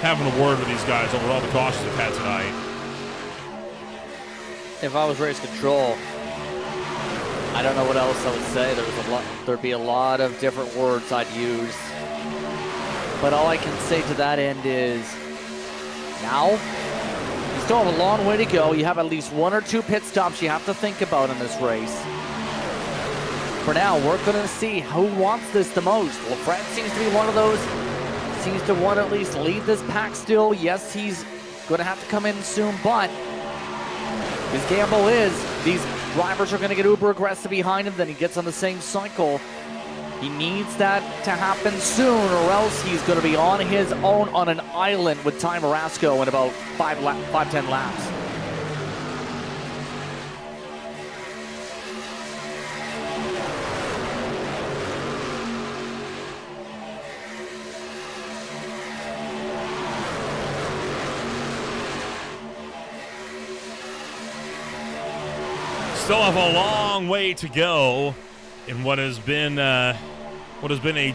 having a word with these guys over all the cautions they've had tonight. If I was Race Control, I don't know what else I would say. There'd be a lot of different words I'd use. But all I can say to that end is, now, you still have a long way to go. You have at least one or two pit stops you have to think about in this race. For now, we're going to see who wants this the most. LaFrance seems to be one of those, seems to want to at least lead this pack still. Yes, he's going to have to come in soon, but his gamble is these drivers are going to get uber aggressive behind him, then he gets on the same cycle. He needs that to happen soon, or else he's going to be on his own on an island with Ty Marasco in about 5-10 laps. Still have a long way to go in what has been a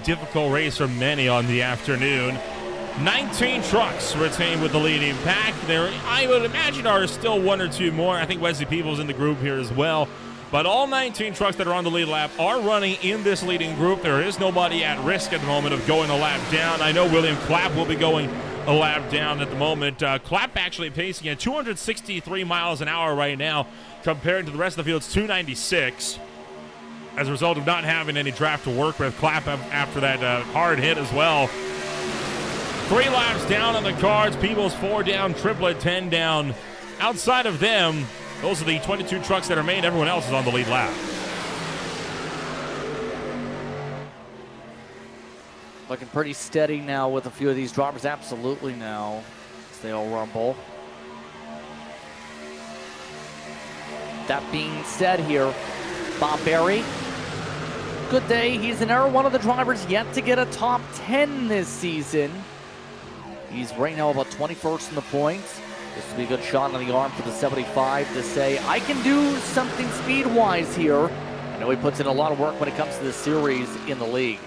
difficult race for many on the afternoon. 19 trucks retain with the leading pack. There, I would imagine, are still one or two more. I think Wesley Peebles in the group here as well. But all 19 trucks that are on the lead lap are running in this leading group. There is nobody at risk at the moment of going a lap down. I know William Clapp will be going a lap down at the moment. Clapp actually pacing at 263 miles an hour right now, compared to the rest of the field's 296. As a result of not having any draft to work with. Clapp after that hard hit as well. 3 laps down on the cards. Peebles 4 down. Triplet 10 down. Outside of them, those are the 22 trucks that are made. Everyone else is on the lead lap. Looking pretty steady now with a few of these drivers. Absolutely now, as they all rumble. That being said here, Bob Berry good day. He's another one of the drivers yet to get a top 10 this season. He's right now about 21st in the points. This will be a good shot on the arm for the 75 to say, I can do something speed-wise here. I know he puts in a lot of work when it comes to this series in the league.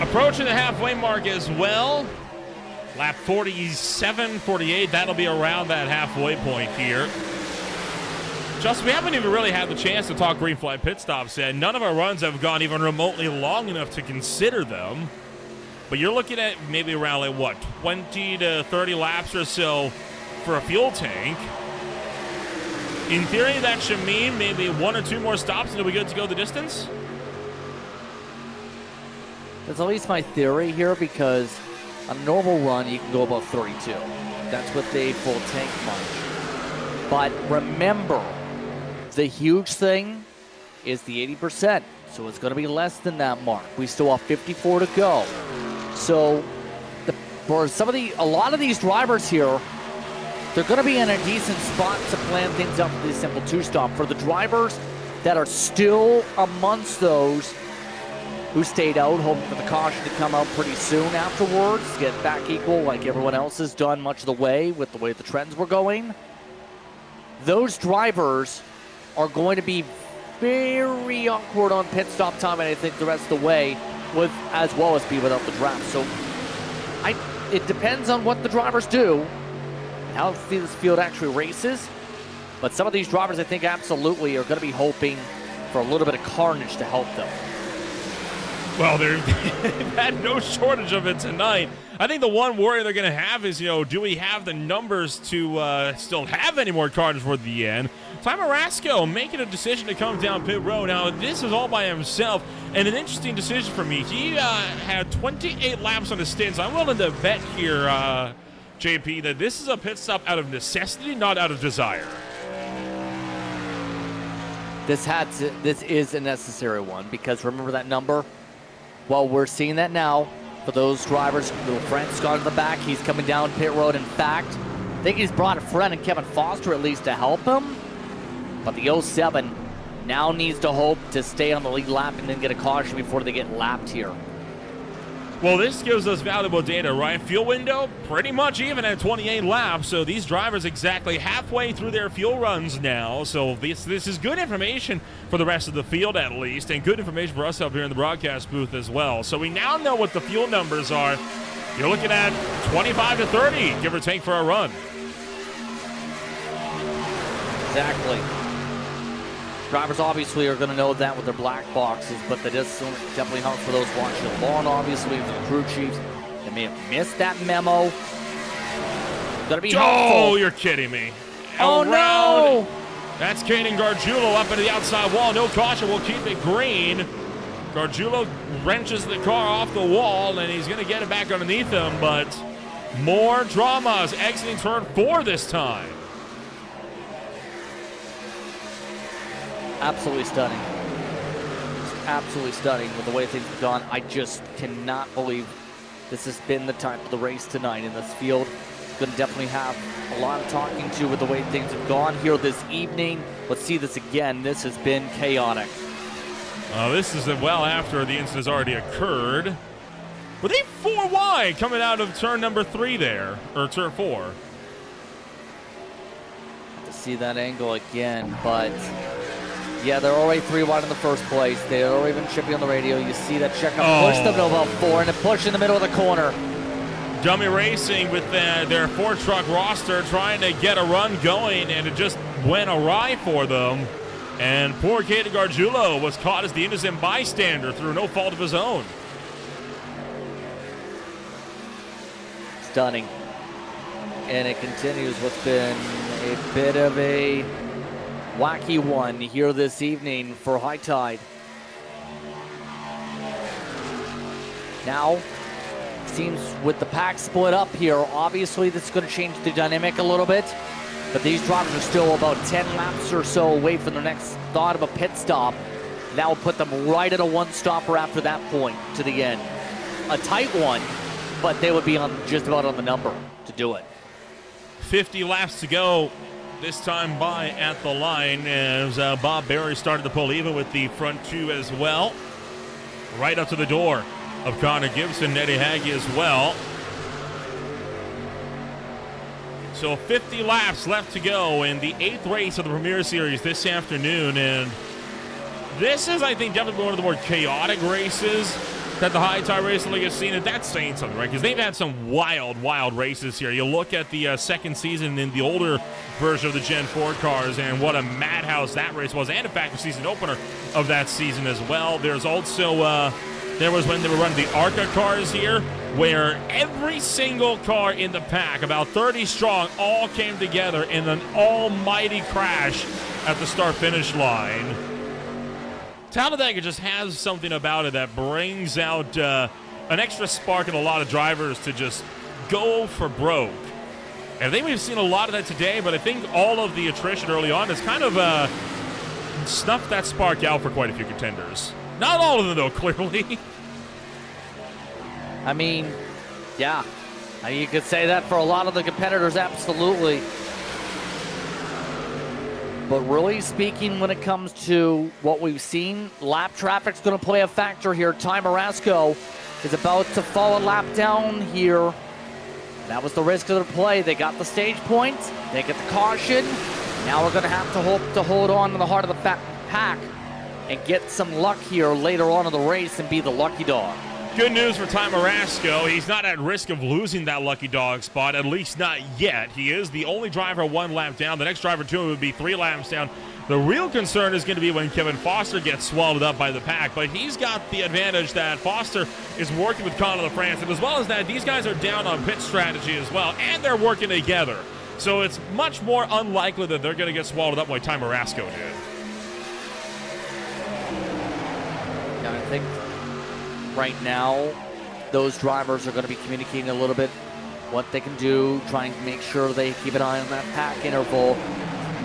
Approaching the halfway mark as well. Lap 47, 48, that'll be around that halfway point here. Justin, we haven't even really had the chance to talk green flag pit stops yet. None of our runs have gone even remotely long enough to consider them. But you're looking at maybe around, like, what, 20 to 30 laps or so for a fuel tank. In theory, that should mean maybe 1 or 2 more stops and it'll be good to go the distance. That's at least my theory here, because on a normal run, you can go about 32. That's what the full tank punch. But remember, the huge thing is the 80%. So it's going to be less than that mark. We still have 54 to go. So for a lot of these drivers here, they're going to be in a decent spot to plan things up for the simple 2-stop. For the drivers that are still amongst those who stayed out, hoping for the caution to come out pretty soon afterwards, get back equal like everyone else has done much of the way with the way the trends were going. Those drivers are going to be very awkward on pit stop time, and I think the rest of the way, with as well as be without the draft. So it depends on what the drivers do, and how this field actually races. But some of these drivers, I think, absolutely are going to be hoping for a little bit of carnage to help them. Well, they've had no shortage of it tonight. I think the one worry they're going to have is, do we have the numbers to still have any more carnage for the end? Ty Marasco making a decision to come down pit road. Now, this is all by himself, and an interesting decision for me. He had 28 laps on his stints. I'm willing to bet here, JP, that this is a pit stop out of necessity, not out of desire. This is a necessary one, because remember that number? Well, we're seeing that now for those drivers. Little Frank's gone to the back. He's coming down pit road. In fact, I think he's brought a friend and Kevin Foster at least to help him. But the 07 now needs to hope to stay on the lead lap and then get a caution before they get lapped here. Well, this gives us valuable data, right? Fuel window pretty much even at 28 laps, so these drivers exactly halfway through their fuel runs now. So this is good information for the rest of the field at least, and good information for us up here in the broadcast booth as well. So we now know what the fuel numbers are. You're looking at 25 to 30, give or take, for a run. Exactly. Drivers obviously are going to know that with their black boxes, but that does definitely help for those watching along, obviously, the crew chiefs. They may have missed that memo. Going to be helpful. Oh, you're kidding me. Oh, no! That's Caden Gargiulo up into the outside wall. No caution. We'll keep it green. Gargiulo wrenches the car off the wall, and he's going to get it back underneath him, but more dramas exiting turn 4 this time. Absolutely stunning. Absolutely stunning with the way things have gone. I just cannot believe this has been the time for the race tonight in this field. Going to definitely have a lot of talking to with the way things have gone here this evening. Let's see this again. This has been chaotic. This is well after the incident has already occurred. Were they 4 wide coming out of turn number 3 there, or turn 4? To see that angle again, but yeah, they're already 3 wide in the first place. They're already been chipping on the radio. You see that checkup push them to about 4 and a push in the middle of the corner. Dummy Racing with their 4-truck roster trying to get a run going, and it just went awry for them. And poor Caden Gargiulo was caught as the innocent bystander through no fault of his own. Stunning. And it continues what's been a bit of a wacky one here this evening for High Tide. Now, seems with the pack split up here, obviously this is going to change the dynamic a little bit, but these drivers are still about 10 laps or so away from the next thought of a pit stop. That will put them right at a one-stopper after that point to the end. A tight one, but they would be on just about on the number to do it. 50 laps to go. This time by at the line as Bob Berry started to pull even with the front two as well. Right up to the door of Connor Gibson, Eddie Hagge as well. So 50 laps left to go in the 8th race of the Premier Series this afternoon. And this is, I think, definitely one of the more chaotic races that the High Tire Racing League has seen. And that's saying something, right? Because they've had some wild, wild races here. You look at the second season in the older version of the Gen 4 cars and what a madhouse that race was. And, in fact, the season opener of that season as well. There's also, there was when they were running the ARCA cars here, where every single car in the pack, about 30 strong, all came together in an almighty crash at the start-finish line. Talladega just has something about it that brings out an extra spark in a lot of drivers to just go for broke. And I think we've seen a lot of that today, but I think all of the attrition early on has kind of snuffed that spark out for quite a few contenders. Not all of them, though, clearly. I mean, yeah, you could say that for a lot of the competitors, absolutely. But really speaking, when it comes to what we've seen, lap traffic's going to play a factor here. Ty Marasco is about to fall a lap down here. That was the risk of the play. They got the stage point, they get the caution. Now we're going to have to hope to hold on to the heart of the pack and get some luck here later on in the race and be the lucky dog. Good news for Ty Marasco. He's not at risk of losing that lucky dog spot, at least not yet. He is the only driver 1 lap down. The next driver to him would be 3 laps down. The real concern is going to be when Kevin Foster gets swallowed up by the pack, but he's got the advantage that Foster is working with Conor LaFrance, and as well as that, these guys are down on pit strategy as well, and they're working together. So it's much more unlikely that they're going to get swallowed up like Ty Marasco did. Yeah, I think right now, those drivers are going to be communicating a little bit what they can do, trying to make sure they keep an eye on that pack interval.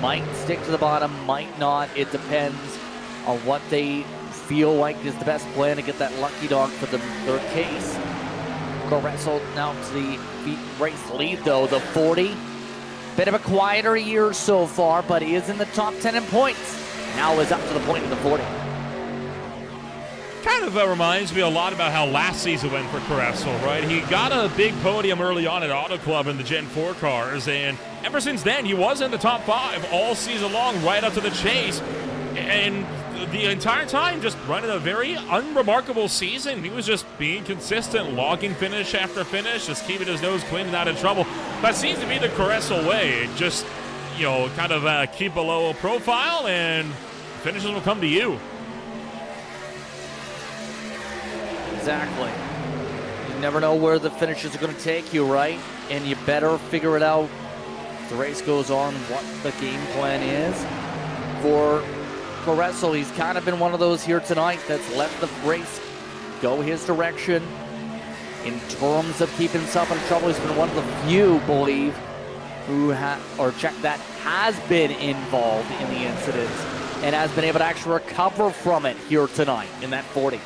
Might stick to the bottom, might not. It depends on what they feel like is the best plan to get that lucky dog for their case. Corresso now to the race lead, though. The 40, bit of a quieter year so far, but he is in the top 10 in points. Now is up to the point of the 40. Kind of reminds me a lot about how last season went for Corresso, right? He got a big podium early on at Auto Club in the Gen 4 cars, and ever since then, he was in the top 5 all season long, right up to the chase. And the entire time, just running a very unremarkable season. He was just being consistent, logging finish after finish, just keeping his nose clean and out of trouble. That seems to be the Corresso way. Just, you know, kind of keep a low profile, and finishes will come to you. Exactly. You never know where the finishes are going to take you, right? And you better figure it out as the race goes on, what the game plan is. For Corresso, he's kind of been one of those here tonight that's let the race go his direction. In terms of keeping himself out of trouble, he's been one of the few, believe, who that has been involved in the incidents and has been able to actually recover from it here tonight in that 40.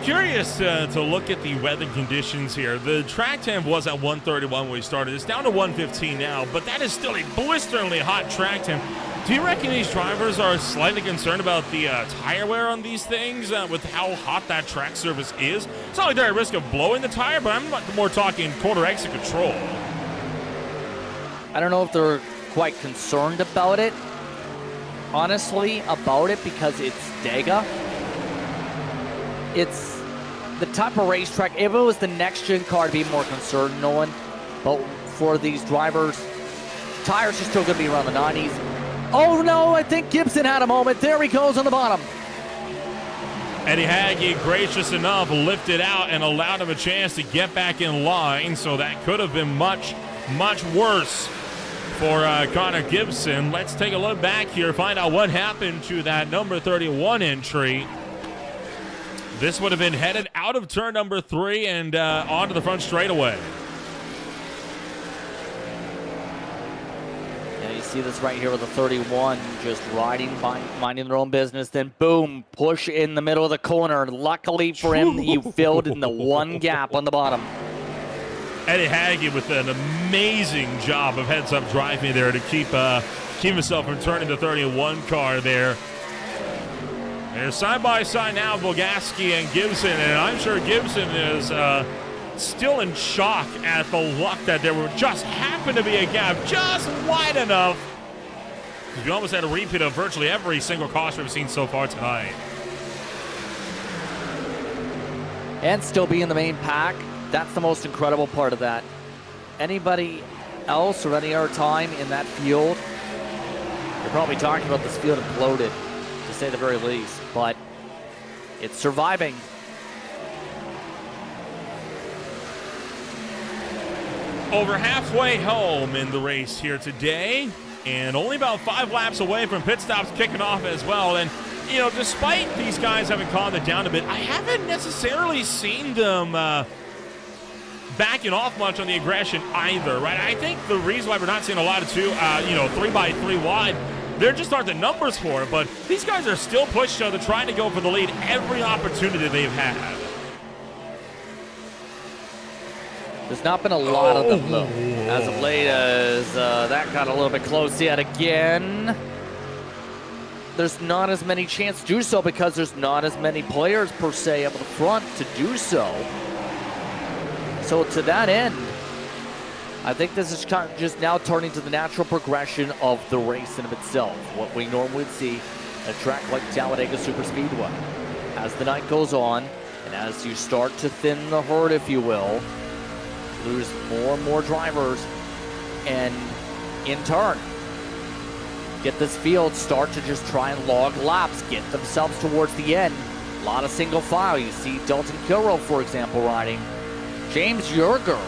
Curious to look at the weather conditions here. The track temp was at 131 when we started. It's down to 115 now, but that is still a blisteringly hot track temp. Do you reckon these drivers are slightly concerned about the tire wear on these things with how hot that track surface is? It's not like they're at risk of blowing the tire, but I'm more talking quarter exit control. I don't know if they're quite concerned about it, honestly, because it's Dega. It's the type of racetrack. If it was the next-gen car, to be more concerned, Nolan. But for these drivers, tires are still going to be around the 90s. Oh, no, I think Gibson had a moment. There he goes on the bottom. Eddie Hagge, gracious enough, lifted out and allowed him a chance to get back in line. So that could have been much, much worse for Connor Gibson. Let's take a look back here, find out what happened to that number 31 entry. This would have been headed out of turn number 3 and onto the front straightaway. Yeah, you see this right here with the 31, just riding, minding their own business. Then boom, push in the middle of the corner. Luckily for him, he filled in the one gap on the bottom. Eddie Haggy with an amazing job of heads-up driving there to keep himself from turning the 31 car there. They're side by side now, Bogaski and Gibson, and I'm sure Gibson is still in shock at the luck that there would just happen to be a gap just wide enough. We almost had a repeat of virtually every single caution we've seen so far tonight. And still be in the main pack. That's the most incredible part of that. Anybody else or any other time in that field, you're probably talking about this field imploded, to say the very least. But it's surviving. Over halfway home in the race here today, and only about 5 laps away from pit stops kicking off as well. And, you know, despite these guys having calmed it down a bit, I haven't necessarily seen them backing off much on the aggression either, right? I think the reason why we're not seeing a lot of 3x3 wide, there just aren't the numbers for it, but these guys are still pushing each other, trying to go for the lead every opportunity they've had. There's not been a lot of them, though, as of late, as that got a little bit close yet again. There's not as many chances to do so because there's not as many players, per se, up at the front to do so. So to that end, I think this is kind of just now turning to the natural progression of the race in of itself. What we normally would see at a track like Talladega Superspeedway. As the night goes on, and as you start to thin the herd, if you will, lose more and more drivers, and in turn, get this field start to just try and log laps, get themselves towards the end. A lot of single file. You see Dalton Kilrow, for example, riding. James Yerger,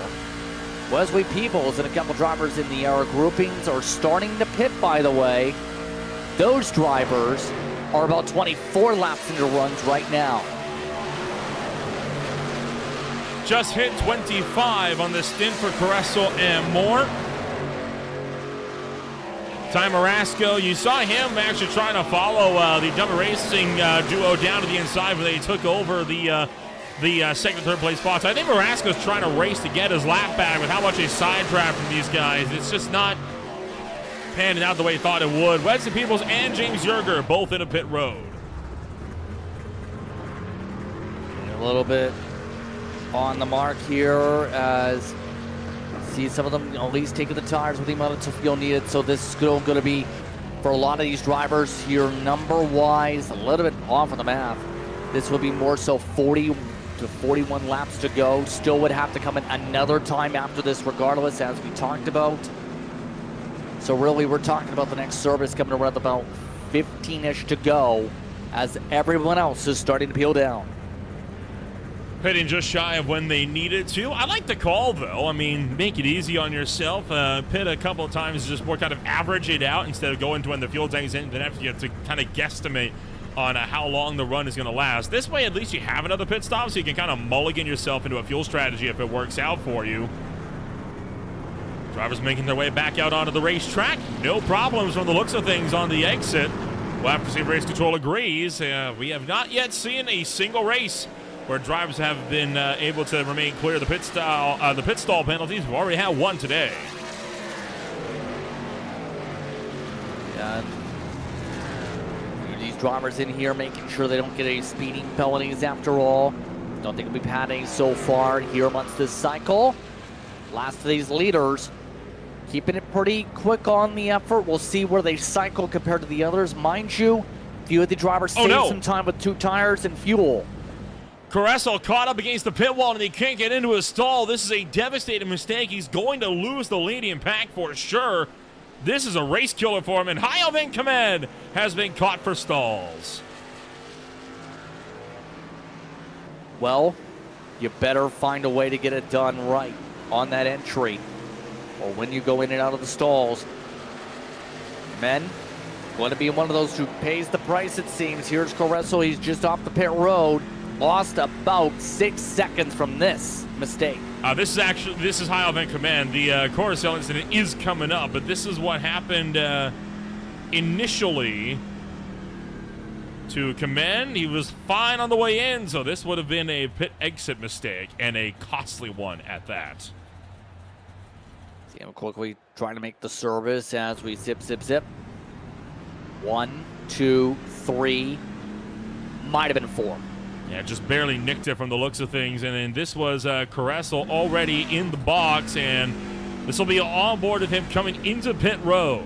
Wesley Peebles, and a couple drivers in the air groupings are starting to pit, by the way. Those drivers are about 24 laps into runs right now. Just hit 25 on the stint for Caressel and Moore. Ty Marasco, you saw him actually trying to follow the Dumber Racing duo down to the inside where they took over the second and third place spots. I think Marasco's trying to race to get his lap back with how much he's sidetracked from these guys. It's just not panning out the way he thought it would. Wesley Peebles and James Yerger both in a pit road. A little bit on the mark here as see some of them at least taking the tires with the amount of fuel needed. So this is going to be, for a lot of these drivers here, number-wise, a little bit off of the math. This will be more so 40 to 41 laps to go. Still would have to come in another time after this regardless, as we talked about. So really, we're talking about the next service coming around about 15-ish to go as everyone else is starting to peel down. Pitting just shy of when they needed to. I like the call, though. I mean, make it easy on yourself. Pit a couple of times, just more kind of average it out instead of going to when the fuel tank's in. Then after you have to kind of guesstimate on how long the run is going to last. This way, at least you have another pit stop, so you can kind of mulligan yourself into a fuel strategy if it works out for you. Drivers making their way back out onto the racetrack. No problems from the looks of things on the exit. We'll have to see if race control agrees. We have not yet seen a single race where drivers have been able to remain clear of the pit stall penalties. We've already had one today. Yeah. These drivers in here making sure they don't get any speeding penalties after all. Don't think we've had any so far here amongst this cycle. Last of these leaders keeping it pretty quick on the effort. We'll see where they cycle compared to the others. Mind you, a few of the drivers saved some time with 2 tires and fuel. Caressel caught up against the pit wall and he can't get into his stall. This is a devastating mistake. He's going to lose the leading pack for sure. This is a race killer for him, and Hayo Van Kamed has been caught for stalls. Well, you better find a way to get it done right on that entry, or when you go in and out of the stalls. Men, going to be one of those who pays the price, it seems. Here's Caressel. He's just off the pit road. lost about 6 seconds from this mistake. This is high event command. The carousel incident is coming up, but this is what happened initially to command. He was fine on the way in, so this would have been a pit exit mistake, and a costly one at that. See him quickly trying to make the service as we zip, zip, zip. 1, 2, 3, might have been 4. Yeah, just barely nicked it from the looks of things. And then this was Caressel already in the box, and this will be on board with him coming into pit road.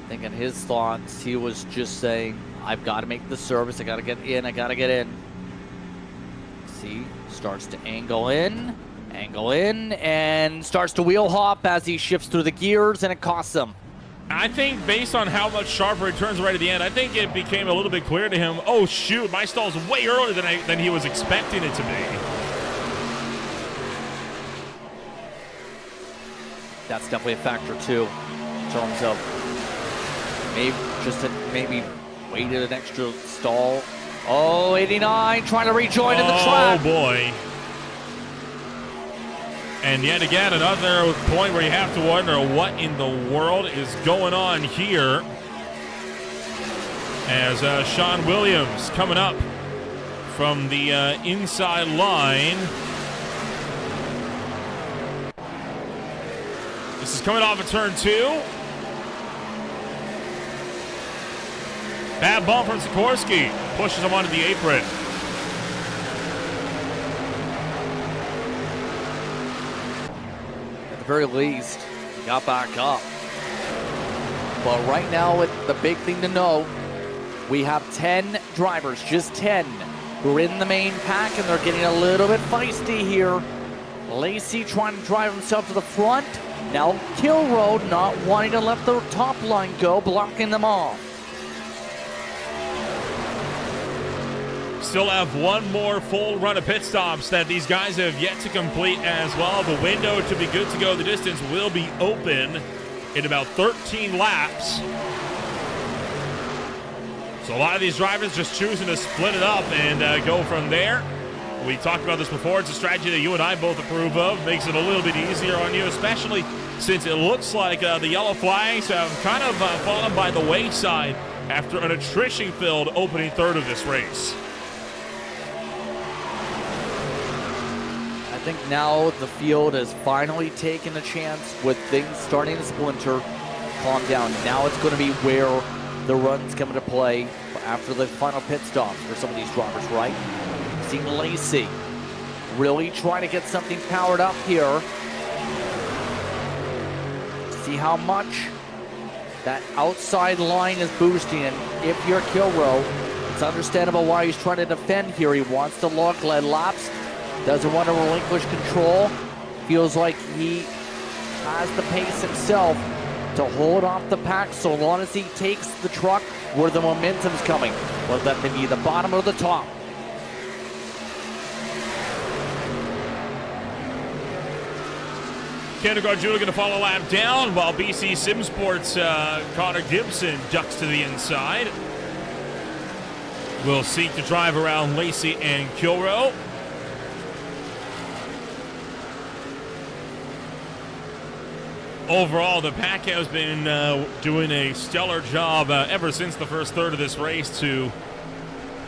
I think in his thoughts, he was just saying, I've got to make the service. I got to get in. I got to get in. See, starts to angle in, and starts to wheel hop as he shifts through the gears, and it costs him. I think based on how much sharper it turns right at the end, I think it became a little bit clear to him, oh shoot, my stall's way earlier than he was expecting it to be. That's definitely a factor too, in terms of maybe waited an extra stall. Oh, 89 trying to rejoin in the track. Oh boy. And yet again, another point where you have to wonder what in the world is going on here. As Sean Williams coming up from the inside line. This is coming off of turn 2. Bad bump from Sikorsky. Pushes him onto the apron. Very least, he got back up. But right now, the big thing to know, we have 10 drivers, just 10, who are in the main pack, and they're getting a little bit feisty here. Lacey trying to drive himself to the front. Now Kilroad not wanting to let the top line go, blocking them off. Still have one more full run of pit stops that these guys have yet to complete as well. The window to be good to go the distance will be open in about 13 laps. So a lot of these drivers just choosing to split it up and go from there. We talked about this before. It's a strategy that you and I both approve of. Makes it a little bit easier on you, especially since it looks like the yellow flags have kind of fallen by the wayside after an attrition-filled opening third of this race. I think now the field has finally taken a chance with things starting to splinter, calm down. Now it's going to be where the runs come into play after the final pit stops for some of these drivers, right? Seeing Lacey really trying to get something powered up here. See how much that outside line is boosting. And if you're Kilrow, it's understandable why he's trying to defend here. He wants to lock lead laps. Doesn't want to relinquish control. Feels like he has the pace himself to hold off the pack so long as he takes the truck where the momentum's coming, whether that may be the bottom or the top. Canterguard Jr. going to follow a lap down while BC Sim Sports Connor Gibson ducks to the inside. Will seek to drive around Lacey and Kilrow. Overall, the pack has been doing a stellar job ever since the first third of this race to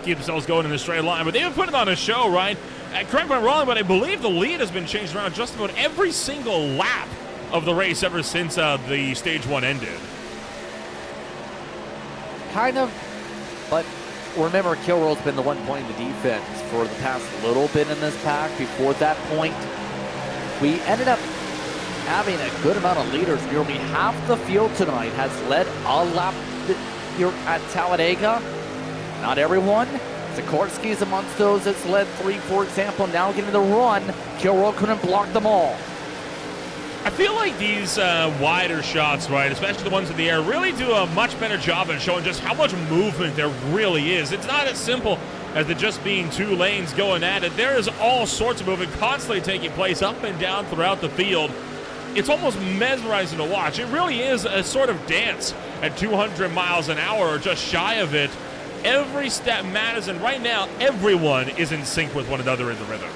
keep themselves going in a straight line. But they've been putting on a show, right? Correct me if I'm wrong, but I believe the lead has been changed around just about every single lap of the race ever since the stage 1 ended. Kind of, but remember, Kilroy's been the one point in the defense for the past little bit in this pack. Before that point, we ended up having a good amount of leaders. Nearly half the field tonight has led a lap here at Talladega. Not everyone. Sikorsky's amongst those that's led 3, for example. Now getting the run, Kilroy couldn't block them all. I feel like these wider shots, right, especially the ones in the air, really do a much better job at showing just how much movement there really is. It's not as simple as it just being 2 lanes going at it. There is all sorts of movement constantly taking place up and down throughout the field. it's almost mesmerizing to watch. It really is a sort of dance at 200 miles an hour or just shy of it. Every step matters, and right now, everyone is in sync with one another in the rhythm.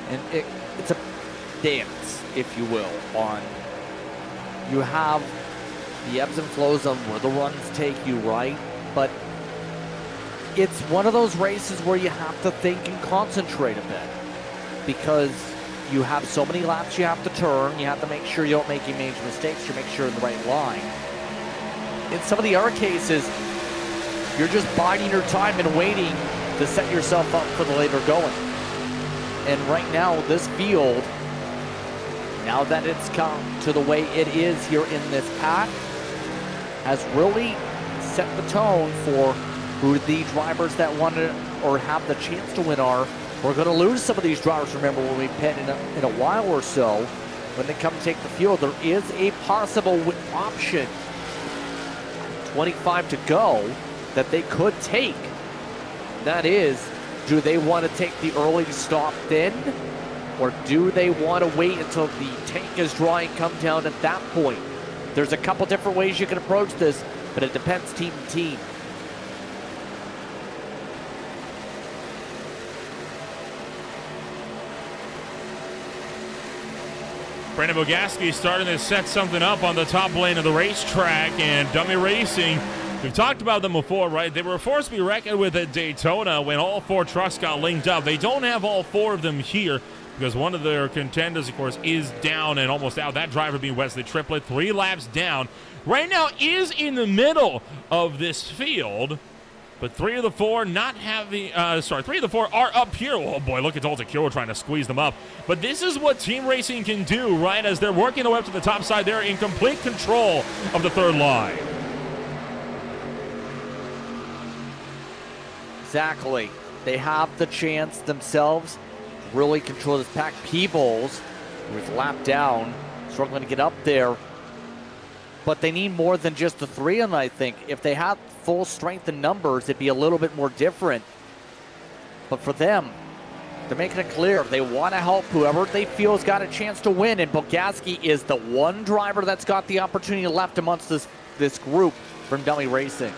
And it's a dance, if you will, on you have the ebbs and flows of where the runs take you, right? But it's one of those races where you have to think and concentrate a bit because you have so many laps you have to turn. You have to make sure you don't make any major mistakes. You make sure you're in the right line. In some of the other cases, you're just biding your time and waiting to set yourself up for the later going. And right now, this field, now that it's come to the way it is here in this pack, has really set the tone for who the drivers that want to or have the chance to win are. We're going to lose some of these drivers, remember, when we pit in a while or so. When they come take the field, there is a possible option, 25 to go, that they could take. That is, do they want to take the early stop then? Or do they want to wait until the tank is dry and come down at that point? There's a couple different ways you can approach this, but it depends team to team. Brandon Bogaski starting to set something up on the top lane of the racetrack, and Dummy Racing, we've talked about them before, right? They were a force to be reckoned with at Daytona when all four trucks got linked up. They don't have all four of them here because one of their contenders, of course, is down and almost out. That driver being Wesley Triplett, 3 laps down. Right now is in the middle of this field, but 3 of the 4 not having, 3 of the 4 are up here. Oh boy, look at Dalton Kiro trying to squeeze them up. But this is what team racing can do, right? As they're working their way up to the top side, they're in complete control of the third line. Exactly. They have the chance themselves to really control this pack. Peebles, who was lapped down, struggling to get up there. But they need more than just the 3, and I think if they had full strength in numbers, it'd be a little bit more different. But for them, they're making it clear they want to help whoever they feel has got a chance to win, and Bogaski is the one driver that's got the opportunity left amongst this group from Dummy Racing.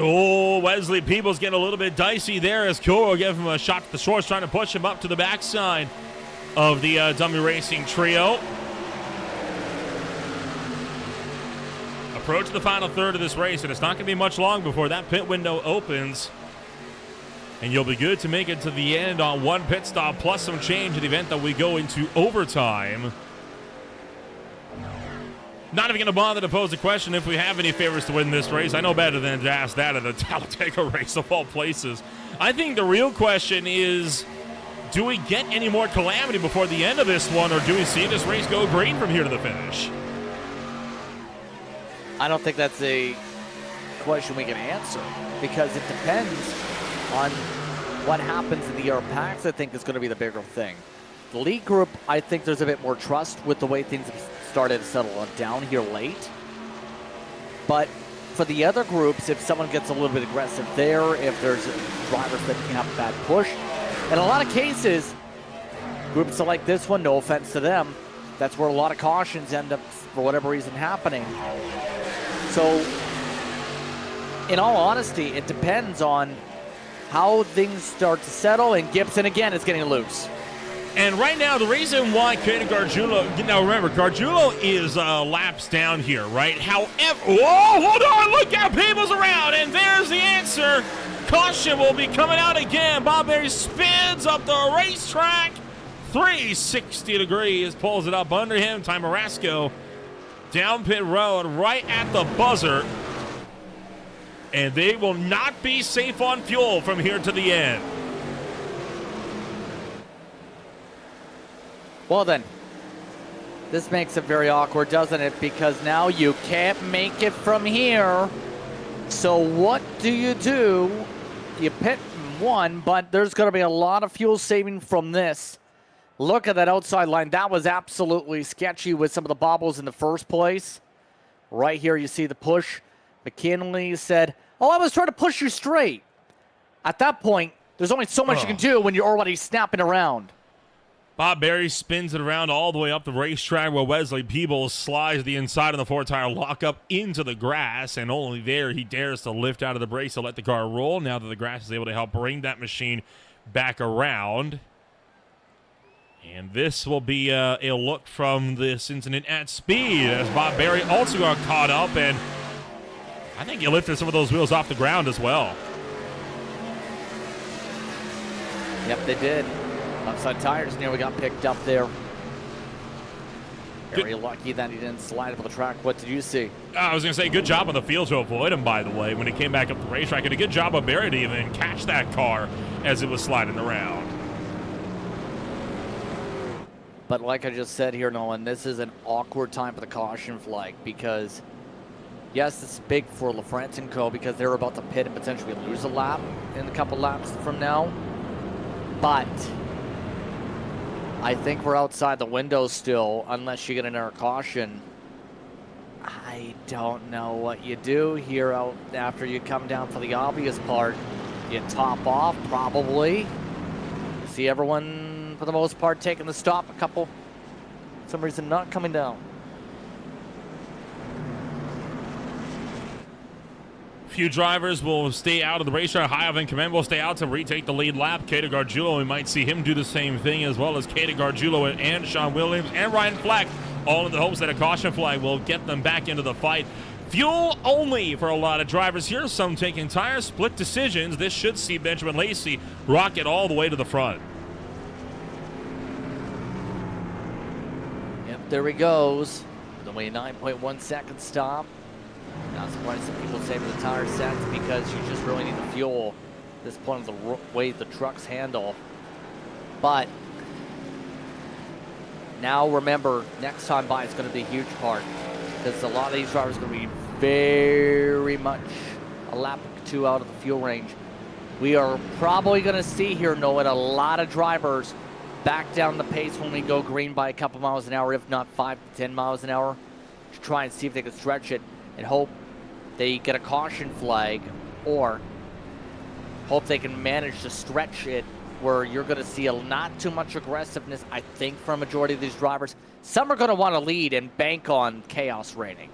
Oh, Wesley Peebles getting a little bit dicey there as Kuro gave him a shot to the shorts, trying to push him up to the backside of the Dummy Racing trio. Approach the final third of this race, and it's not going to be much long before that pit window opens. And you'll be good to make it to the end on 1 pit stop plus some change in the event that we go into overtime. Not even going to bother to pose the question if we have any favorites to win this race. I know better than to ask that at the Talladega race of all places. I think the real question is, do we get any more calamity before the end of this one, or do we see this race go green from here to the finish? I don't think that's a question we can answer because it depends on what happens in the other packs. I think is going to be the bigger thing. The lead group, I think there's a bit more trust with the way things have started to settle down here late. But for the other groups, if someone gets a little bit aggressive there, if there's drivers that can have a bad push, in a lot of cases, groups like this one, no offense to them, that's where a lot of cautions end up, for whatever reason, happening. So, in all honesty, it depends on how things start to settle, and Gibson, again, is getting loose. And right now, the reason why Kaden Gargiulo, now remember, Gargiulo is laps down here, right? However, whoa, hold on, look out, Peebles around, and there's the answer. Caution will be coming out again. Bob Berry spins up the racetrack. 360 degrees, pulls it up under him. Ty Marasco down pit road, right at the buzzer. And they will not be safe on fuel from here to the end. Well then, this makes it very awkward, doesn't it? Because now you can't make it from here. So what do? You pit one, but there's going to be a lot of fuel saving from this. Look at that outside line. That was absolutely sketchy with some of the bobbles in the first place. Right here, you see the push. McKinley said, "Oh, I was trying to push you straight." At that point, there's only so much you can do when you're already snapping around. Bob Berry spins it around all the way up the racetrack where Wesley Peebles slides the inside of the four-tire lockup into the grass, and only there he dares to lift out of the brakes to let the car roll now that the grass is able to help bring that machine back around. And this will be a look from this incident at speed as Bob Berry also got caught up, and I think he lifted some of those wheels off the ground as well. Yep, they did. Upside tires nearly got picked up there. Very lucky that he didn't slide up the track. What did you see? I was going to say, good job on the field to avoid him, by the way, when he came back up the racetrack. And a good job of Barry to even catch that car as it was sliding around. But like I just said here, Nolan, this is an awkward time for the caution flag because, yes, it's big for LaFrance and Co. because they're about to pit and potentially lose a lap in a couple laps from now. But I think we're outside the window still, unless you get another caution. I don't know what you do here out after you come down for the obvious part. You top off, probably. See everyone, for the most part, taking the stop. A couple, for some reason, not coming down. Few drivers will stay out of the racetrack. High and Command will stay out to retake the lead lap. Cater Gargiulo, we might see him do the same thing, as well as Cater Gargiulo and Sean Williams and Ryan Fleck, all in the hopes that a caution flag will get them back into the fight. Fuel only for a lot of drivers here. Some taking tire split decisions. This should see Benjamin Lacey rocket all the way to the front. Yep, there he goes. With only a 9.1 second stop. Not surprised some people say the tire sets because you just really need the fuel at this point of the way the trucks handle. But now remember, next time by is going to be a huge part because a lot of these drivers are going to be very much a lap or two out of the fuel range. We are probably going to see here, Noah, a lot of drivers back down the pace when we go green by a couple miles an hour, if not 5 to 10 miles an hour, to try and see if they can stretch it and hope they get a caution flag, or hope they can manage to stretch it where you're going to see not too much aggressiveness, I think, from a majority of these drivers. Some are going to want to lead and bank on chaos raining.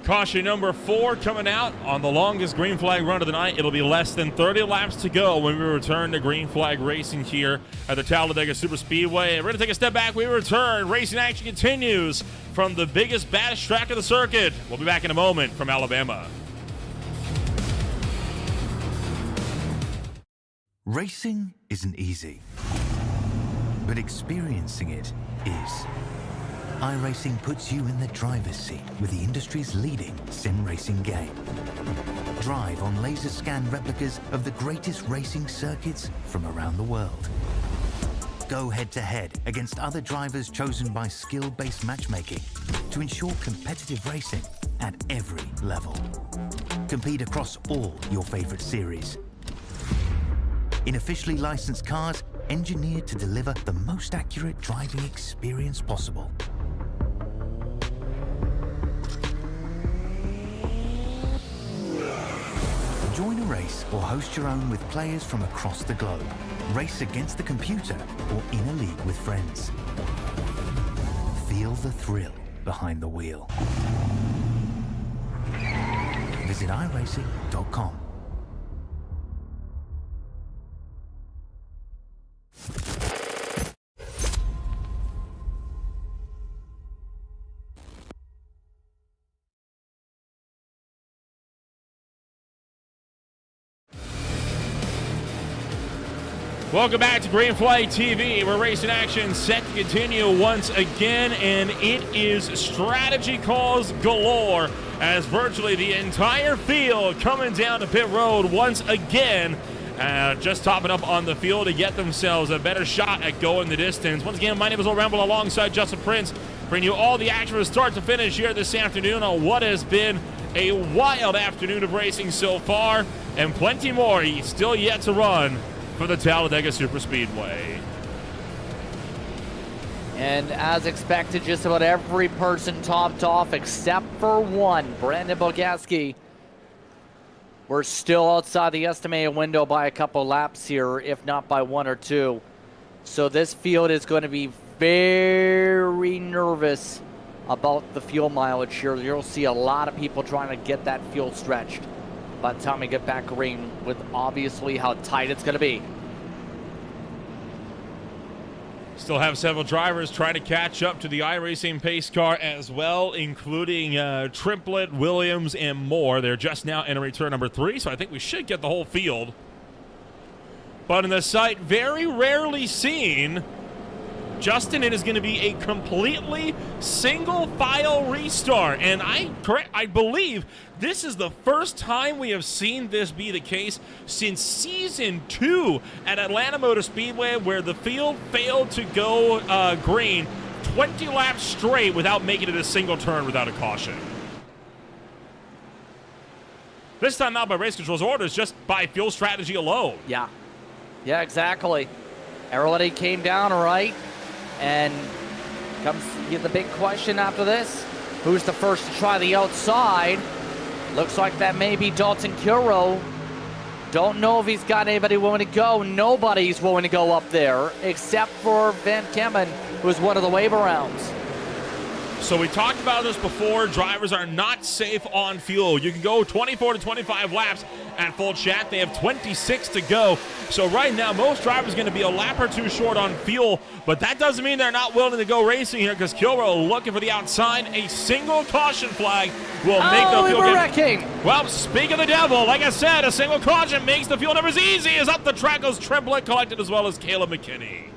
Caution number 4 coming out on the longest green flag run of the night. It'll be less than 30 laps to go when we return to green flag racing here at the Talladega Super Speedway. We're going to take a step back. We return. Racing action continues from the biggest, baddest track of the circuit. We'll be back in a moment from Alabama. Racing isn't easy, but experiencing it is. iRacing puts you in the driver's seat with the industry's leading sim racing game. Drive on laser scan replicas of the greatest racing circuits from around the world. Go head-to-head against other drivers chosen by skill-based matchmaking to ensure competitive racing at every level. Compete across all your favorite series. In officially licensed cars, engineered to deliver the most accurate driving experience possible. Join a race or host your own with players from across the globe. Race against the computer or in a league with friends. Feel the thrill behind the wheel. Visit iRacing.com. Welcome back to Green Flag TV, where racing action set to continue once again, and it is strategy calls galore as virtually the entire field coming down to pit road once again, just topping up on the field to get themselves a better shot at going the distance. Once again, my name is Will Ramble alongside Justin Prince, bringing you all the action from start to finish here this afternoon on what has been a wild afternoon of racing so far, and plenty more still yet to run for the Talladega Superspeedway. And as expected, just about every person topped off except for one, Brandon Bogaski. We're still outside the estimated window by a couple laps here, if not by 1 or 2. So this field is going to be very nervous about the fuel mileage here. You'll see a lot of people trying to get that fuel stretched by the time we get back green, with obviously how tight it's going to be. Still have several drivers trying to catch up to the iRacing pace car as well, including Triplett, Williams, and more. They're just now entering turn number 3, so I think we should get the whole field. But in the sight very rarely seen, Justin, it is going to be a completely single file restart. And I believe this is the first time we have seen this be the case since season 2 at Atlanta Motor Speedway, where the field failed to go green 20 laps straight without making it a single turn without a caution. This time not by race control's orders, just by fuel strategy alone. Yeah, exactly. Everybody came down right. And comes the big question after this. Who's the first to try the outside? Looks like that may be Dalton Kilrow. Don't know if he's got anybody willing to go. Nobody's willing to go up there except for Van Kemmen, who's one of the wave rounds. So we talked about this before. Drivers are not safe on fuel. You can go 24 to 25 laps at full chat. They have 26 to go. So right now, most drivers are going to be a lap or two short on fuel, but that doesn't mean they're not willing to go racing here, because Kilrow looking for the outside. A single caution flag will make the fuel wrecking. Well, speak of the devil, like I said, a single caution makes the fuel numbers easy. As up the track goes Triplett, collected, as well as Caleb McKinney.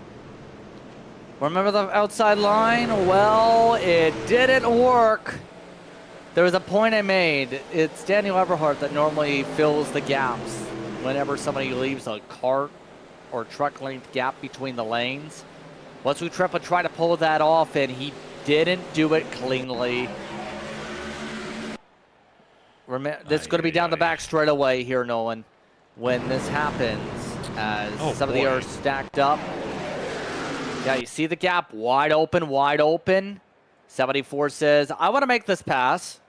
Remember the outside line? Well, it didn't work. There was a point I made. It's Daniel Everhart that normally fills the gaps whenever somebody leaves a cart or truck length gap between the lanes. Wesley Triplett tried to pull that off, and he didn't do it cleanly. Remember, this is going to be down the back straight away here, Nolan, when this happens, as some of the are stacked up. Yeah, you see the gap wide open, wide open. 74 says, I want to make this pass.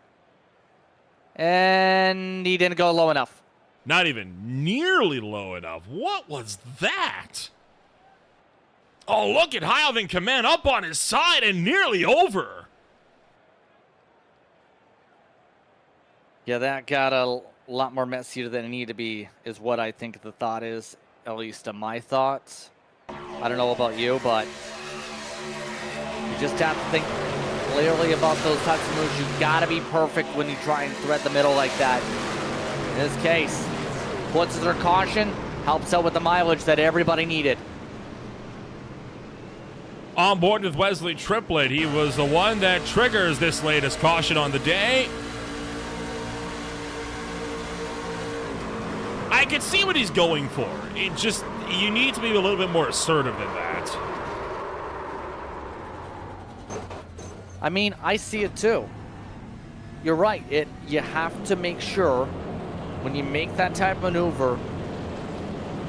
And he didn't go low enough. Not even nearly low enough. What was that? Oh, look at Van Kemmen up on his side and nearly over. Yeah, that got a lot more messier than it needed to be, is what I think the thought is, at least my thoughts. I don't know about you, but you just have to think clearly about those types of moves. You've got to be perfect when you try and thread the middle like that. In this case, puts their caution, helps out with the mileage that everybody needed. On board with Wesley Triplett, he was the one that triggers this latest caution on the day. I can see what he's going for. It just, you need to be a little bit more assertive than that. I mean, I see it too. You're right. You have to make sure when you make that type of maneuver,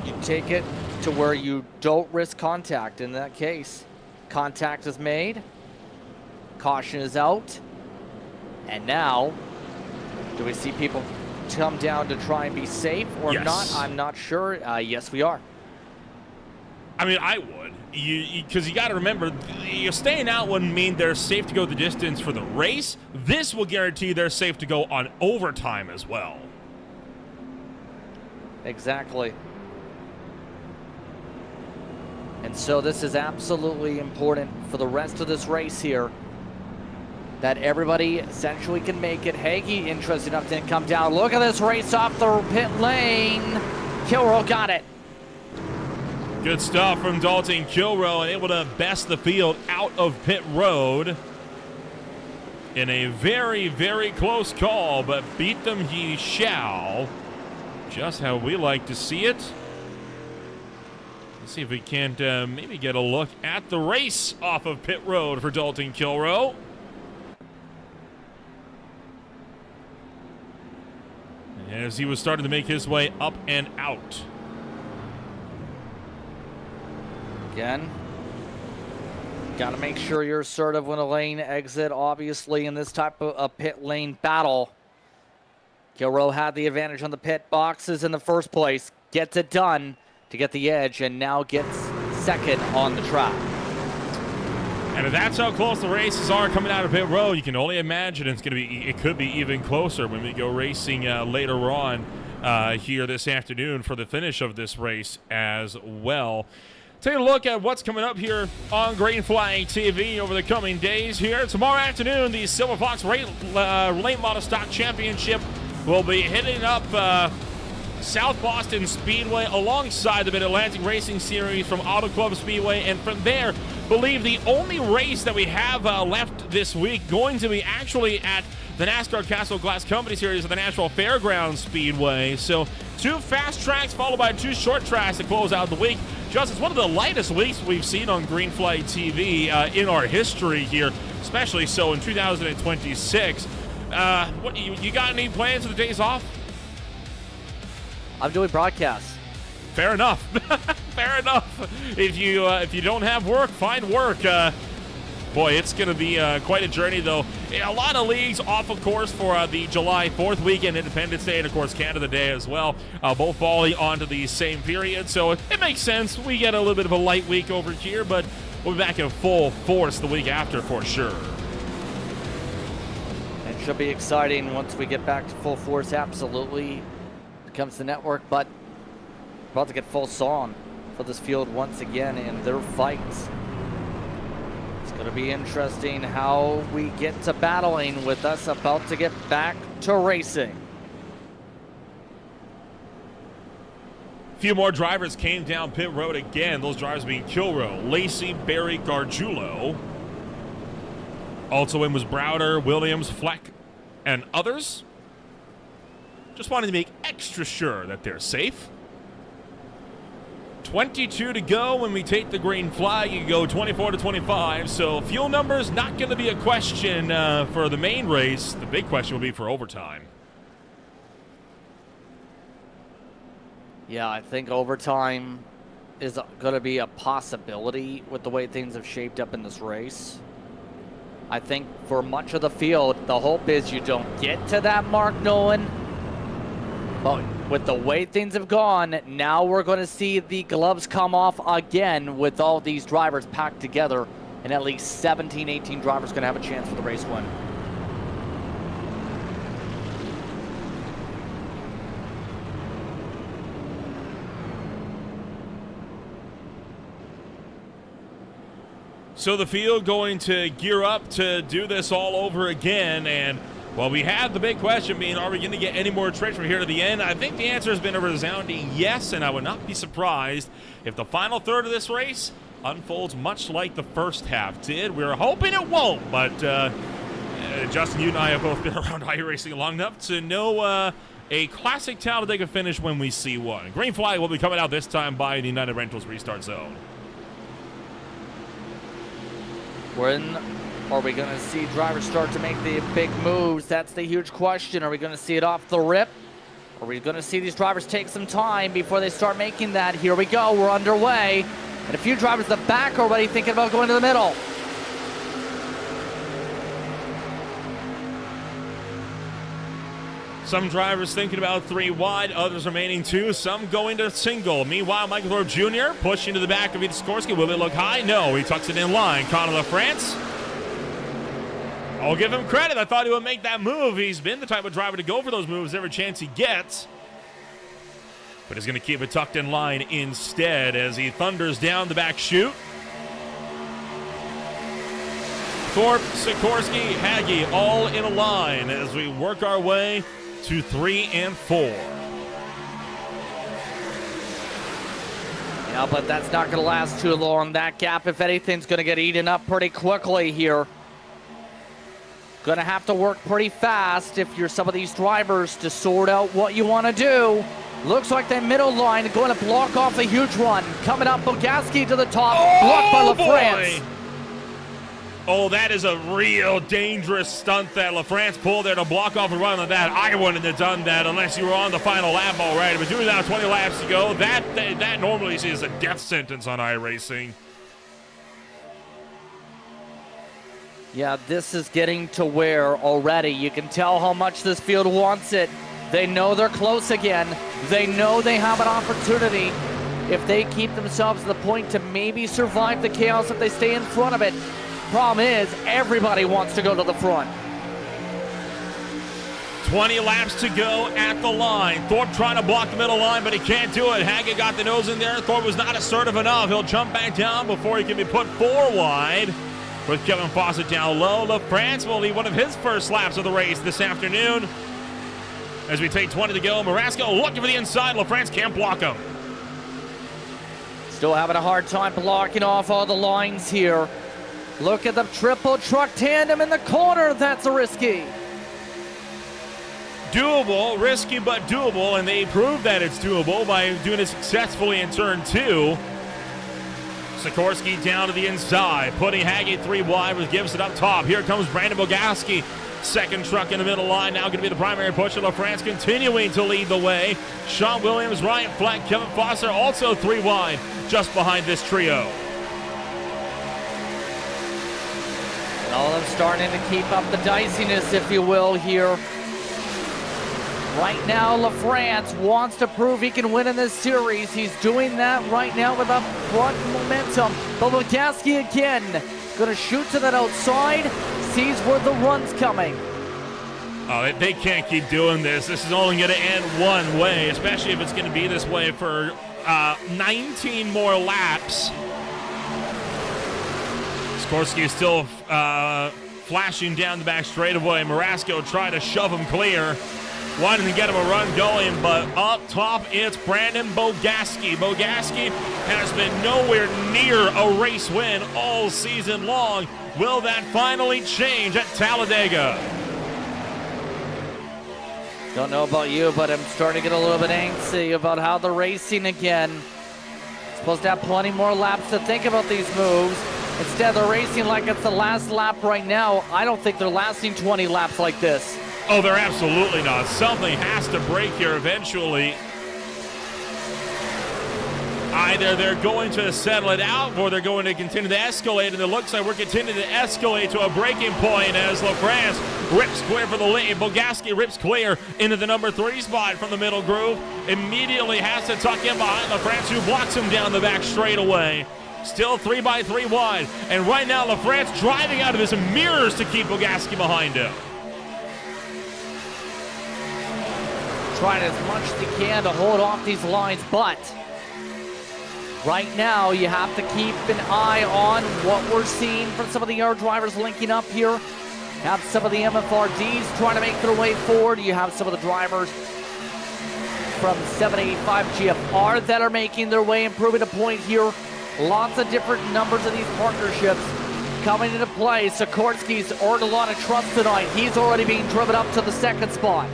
you take it to where you don't risk contact. In that case, contact is made, caution is out, and now, do we see people come down to try and be safe or not? I'm not sure. Yes, we are. I mean, I would. Because you got to remember, you're staying out wouldn't mean they're safe to go the distance for the race. This will guarantee they're safe to go on overtime as well. Exactly. And so this is absolutely important for the rest of this race here, that everybody essentially can make it. Hagee, interesting enough, didn't come down. Look at this race off the pit lane. Kilrow got it. Good stuff from Dalton Kilrow, and able to best the field out of pit road in a very, very close call, but beat them he shall. Just how we like to see it. Let's see if we can't maybe get a look at the race off of pit road for Dalton Kilrow. As he was starting to make his way up and out. Again, Got to make sure you're assertive when a lane exit, obviously, in this type of a pit lane battle. Gilrow had the advantage on the pit boxes in the first place, gets it done to get the edge, and now gets second on the track. And if that's how close the races are coming out of pit road, you can only imagine it could be even closer when we go racing later on here this afternoon for the finish of this race as well. Take a look at what's coming up here on Green Flag TV over the coming days here. Tomorrow afternoon, the Silver Fox Late Model Stock Championship will be hitting up South Boston Speedway alongside the Mid-Atlantic Racing Series from Auto Club Speedway. And from there, believe the only race that we have left this week going to be actually at the NASCAR Castle Glass Company Series of the National Fairgrounds Speedway. So 2 fast tracks followed by 2 short tracks to close out the week. Just, it's one of the lightest weeks we've seen on Green Flag TV in our history here, especially so in 2026. What you got any plans for the days off? I'm doing broadcasts. Fair enough. Fair enough. If you don't have work, find work. Boy, it's going to be quite a journey, though. A lot of leagues off, of course, for the July 4th weekend, Independence Day, and, of course, Canada Day as well, both falling onto the same period. So it makes sense. We get a little bit of a light week over here, but we'll be back in full force the week after for sure. It should be exciting once we get back to full force, absolutely. It comes to network, but about to get full song for this field once again in their fights. It's going to be interesting how we get to battling with us about to get back to racing. A few more drivers came down pit road again. Those drivers being Kilrow, Lacey, Barry, Gargiulo. Also in was Browder, Williams, Fleck, and others. Just wanted to make extra sure that they're safe. 22 to go when we take the green flag. You go 24 to 25. So fuel numbers not going to be a question for the main race. The big question will be for overtime. Yeah, I think overtime is going to be a possibility with the way things have shaped up in this race. I think for much of the field, the hope is you don't get to that mark, Nolan. But with the way things have gone, now we're going to see the gloves come off again with all these drivers packed together, and at least 17, 18 drivers going to have a chance for the race win. So the field going to gear up to do this all over again, and well, we had the big question being, are we going to get any more tricks from here to the end? I think the answer has been a resounding yes, and I would not be surprised if the final third of this race unfolds much like the first half did. We're hoping it won't, but Justin, you and I have both been around iRacing long enough to know a classic Talladega finish when we see one. Green flag will be coming out this time by the United Rentals restart zone. When are we going to see drivers start to make the big moves? That's the huge question. Are we going to see it off the rip? Are we going to see these drivers take some time before they start making that? Here we go. We're underway. And a few drivers in the back already thinking about going to the middle. Some drivers thinking about 3 wide, others remaining 2, some going to single. Meanwhile, Michael Thorpe Jr. pushing to the back of Sikorsky. Will it look high? No, he tucks it in line. Conor LaFrance. I'll give him credit. I thought he would make that move. He's been the type of driver to go for those moves every chance he gets. But he's going to keep it tucked in line instead as he thunders down the back chute. Thorpe, Sikorsky, Hagee all in a line as we work our way to 3 and 4. Yeah, but that's not going to last too long. That gap, if anything, is going to get eaten up pretty quickly here. Going to have to work pretty fast if you're some of these drivers to sort out what you want to do. Looks like that middle line is going to block off a huge run. Coming up, Bogaski to the top, blocked by LaFrance. Oh, that is a real dangerous stunt that LaFrance pulled there to block off a run like that. I wouldn't have done that unless you were on the final lap already. But doing that 20 laps to go, that normally is a death sentence on iRacing. Yeah, this is getting to where already you can tell how much this field wants it. They know they're close again. They know they have an opportunity if they keep themselves to the point to maybe survive the chaos if they stay in front of it. Problem is, everybody wants to go to the front. 20 laps to go at the line. Thorpe trying to block the middle line, but he can't do it. Haggett got the nose in there. Thorpe was not assertive enough. He'll jump back down before he can be put 4 wide. With Kevin Fawcett down low, LaFrance will lead one of his first laps of the race this afternoon. As we take 20 to go, Marasco looking for the inside. LaFrance can't block him. Still having a hard time blocking off all the lines here. Look at the triple truck tandem in the corner. That's risky. Doable, risky but doable, and they proved that it's doable by doing it successfully in turn 2. Sikorsky down to the inside, putting Haggett 3 wide with Gibson up top. Here comes Brandon Bogaski. Second truck in the middle line, now going to be the primary pusher. LaFrance continuing to lead the way. Sean Williams, Ryan Fleck, Kevin Foster also 3 wide just behind this trio. And all of them starting to keep up the diciness, if you will, here. Right now, LaFrance wants to prove he can win in this series. He's doing that right now with up front momentum. But Bogaski again, going to shoot to that outside, sees where the run's coming. Oh, they can't keep doing this. This is only going to end one way, especially if it's going to be this way for 19 more laps. Sikorsky is still flashing down the back straightaway. Marasco tried to shove him clear. Wanted to get him a run going, but up top, it's Brandon Bogaski. Bogaski has been nowhere near a race win all season long. Will that finally change at Talladega? Don't know about you, but I'm starting to get a little bit angsty about how they're racing again. Supposed to have plenty more laps to think about these moves. Instead, they're racing like it's the last lap right now. I don't think they're lasting 20 laps like this. Oh, they're absolutely not. Something has to break here eventually. Either they're going to settle it out or they're going to continue to escalate, and it looks like we're continuing to escalate to a breaking point as LaFrance rips clear for the lead. Bogaski rips clear into the number 3 spot from the middle groove. Immediately has to tuck in behind LaFrance, who blocks him down the back straightaway. Still 3x3 wide, and right now LaFrance driving out of his mirrors to keep Bogaski behind him. Trying as much as they can to hold off these lines, but right now you have to keep an eye on what we're seeing from some of the yard drivers linking up here. Have some of the MFRDs trying to make their way forward. You have some of the drivers from 785 GFR that are making their way, improving a point here. Lots of different numbers of these partnerships coming into play. Sikorsky's earned a lot of trust tonight. He's already being driven up to the 2nd spot.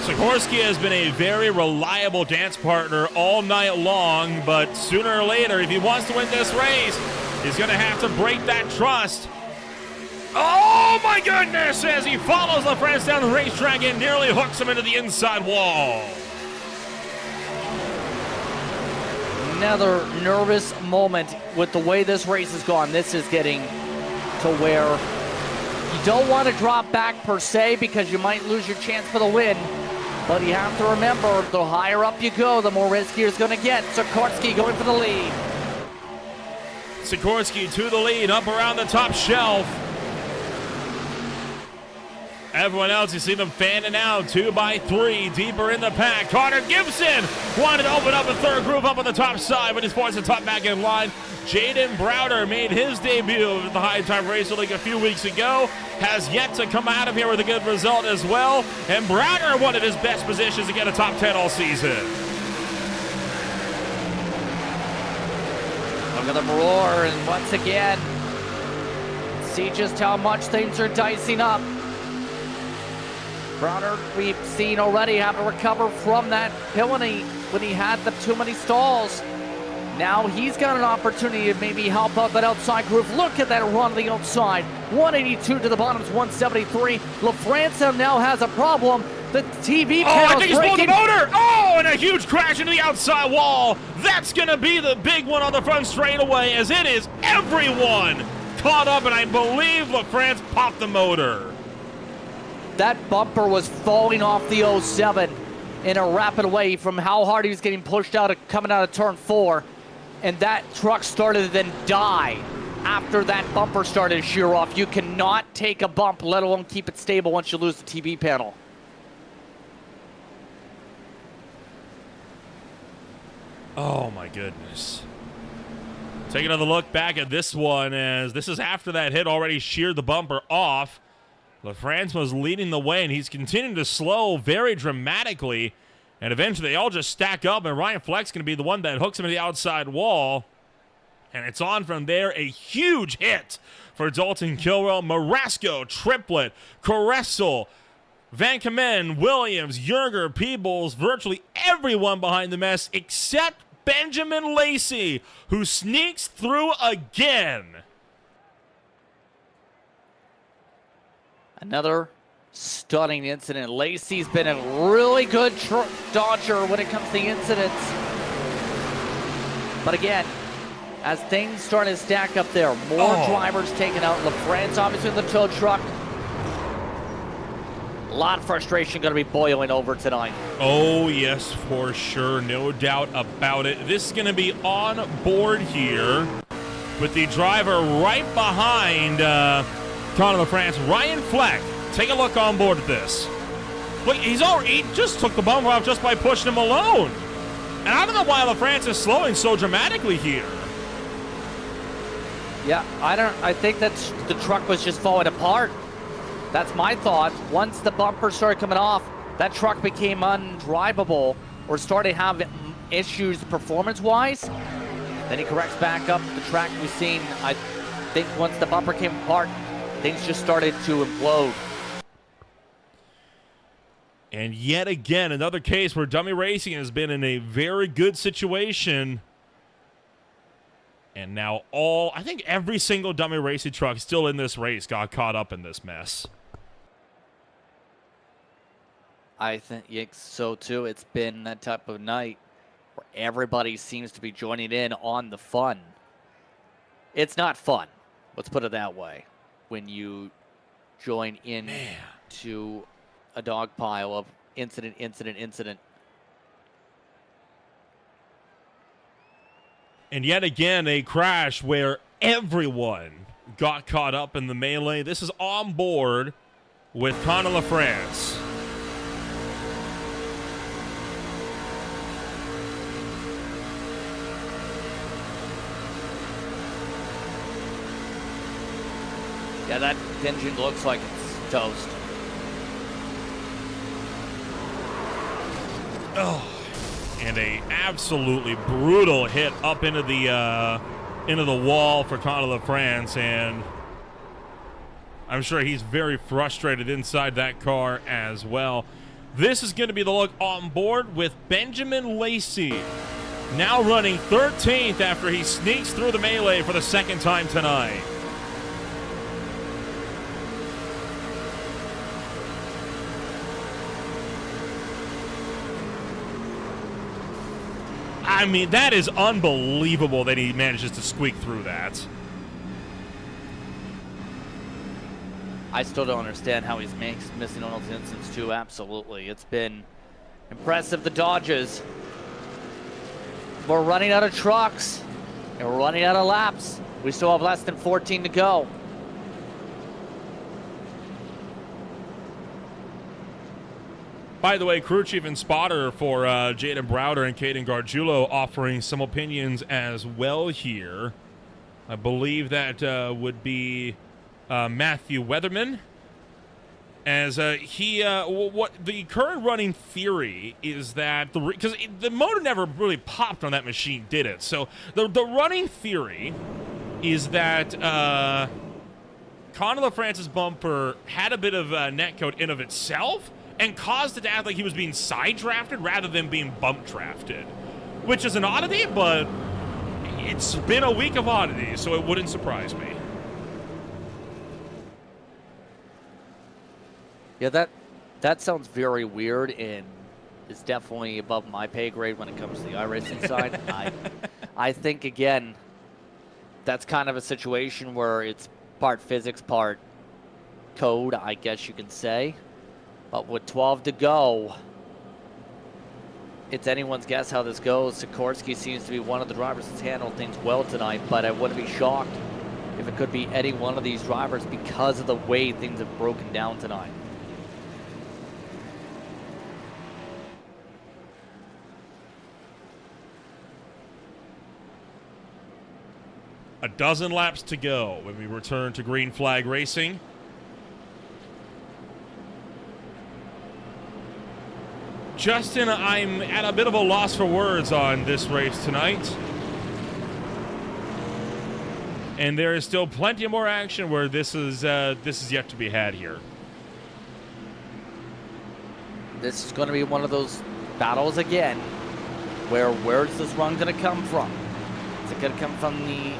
Sikorsky has been a very reliable dance partner all night long, but sooner or later, if he wants to win this race, he's going to have to break that trust. Oh my goodness, as he follows LaFrance down the racetrack and nearly hooks him into the inside wall. Another nervous moment with the way this race has gone. This is getting to where you don't want to drop back per se because you might lose your chance for the win. But you have to remember, the higher up you go, the more riskier it's going to get. Sikorsky going for the lead. Sikorsky to the lead, up around the top shelf. Everyone else, you see them fanning out 2x3 deeper in the pack. Carter Gibson wanted to open up a 3rd groove up on the top side, but he's forced to top back in line. Jaden Browder made his debut at the High Time Racer League a few weeks ago. Has yet to come out of here with a good result as well. And Browder, one of his best positions to get a top 10 all season. Look at them roar, and once again, see just how much things are dicing up. Browder, we've seen already, have to recover from that penalty when he had the too many stalls. Now he's got an opportunity to maybe help out that outside groove. Look at that run on the outside. 182 to the bottoms, 173. LaFrance now has a problem. The TV Oh, I panel's think he's pulled the breaking. motor. Oh, and a huge crash into the outside wall. That's going to be the big one on the front straightaway, as it is everyone caught up, and I believe LaFrance popped the motor. That bumper was falling off the 07 in a rapid way from how hard he was getting pushed out of coming out of turn 4. And that truck started to then die after that bumper started to shear off. You cannot take a bump, let alone keep it stable once you lose the TV panel. Oh, my goodness. Take another look back at this one, as this is after that hit already sheared the bumper off. LaFrance was leading the way, and he's continuing to slow very dramatically. And eventually they all just stack up, and Ryan Fleck's going to be the one that hooks him to the outside wall. And it's on from there. A huge hit for Dalton Kilwell. Marasco, Triplet, Caressel, Van Kamen, Williams, Yerger, Peebles, virtually everyone behind the mess except Benjamin Lacey, who sneaks through again. Another stunning incident. Lacey's been a really good dodger when it comes to the incidents. But again, as things start to stack up there, more drivers taken out. LaFrance obviously in the tow truck. A lot of frustration going to be boiling over tonight. Oh, yes, for sure. No doubt about it. This is going to be on board here with the driver right behind Conor LaFrance, Ryan Fleck. Take a look on board at this. Look, he just took the bumper off just by pushing him alone. And I don't know why LaFrance is slowing so dramatically here. Yeah, I think that's the truck was just falling apart. That's my thought. Once the bumper started coming off, that truck became undrivable or started having issues performance-wise. Then he corrects back up the track we've seen. I think once the bumper came apart, things just started to implode. And yet again, another case where Dummy Racing has been in a very good situation. And now I think every single Dummy Racing truck still in this race got caught up in this mess. I think so too. It's been that type of night where everybody seems to be joining in on the fun. It's not fun, let's put it that way, when you join in to a dog pile of incident. And yet again, a crash where everyone got caught up in the melee. This is on board with Conor LaFrance. Yeah, that engine looks like it's toast. Oh, and a absolutely brutal hit up into the wall for Conor LaFrance, and I'm sure he's very frustrated inside that car as well. This is going to be the look on board with Benjamin Lacey, now running 13th after he sneaks through the melee for the second time tonight. I mean, that is unbelievable that he manages to squeak through that. I still don't understand how he's missing all those incidents too. Absolutely. It's been impressive, the Dodgers. We're running out of trucks and we're running out of laps. We still have less than 14 to go. By the way, crew chief and spotter for Jaden Browder and Caden Gargiulo offering some opinions as well here. I believe that would be Matthew Weatherman. As what the current running theory is that because the motor never really popped on that machine, did it? So the running theory is that Conor LaFrance's bumper had a bit of netcode in of itself and caused it to act like he was being side drafted rather than being bump drafted, which is an oddity, but it's been a week of oddities, so it wouldn't surprise me. Yeah, That sounds very weird and is definitely above my pay grade when it comes to the iRacing side. I think, again, that's kind of a situation where it's part physics, part code, I guess you can say. But with 12 to go, it's anyone's guess how this goes. Sikorsky seems to be one of the drivers that's handled things well tonight, but I wouldn't be shocked if it could be any one of these drivers because of the way things have broken down tonight. A dozen laps to go when we return to green flag racing. Justin, I'm at a bit of a loss for words on this race tonight. And there is still plenty more action where this is yet to be had here. This is going to be one of those battles again where where's this run going to come from? Is it going to come from the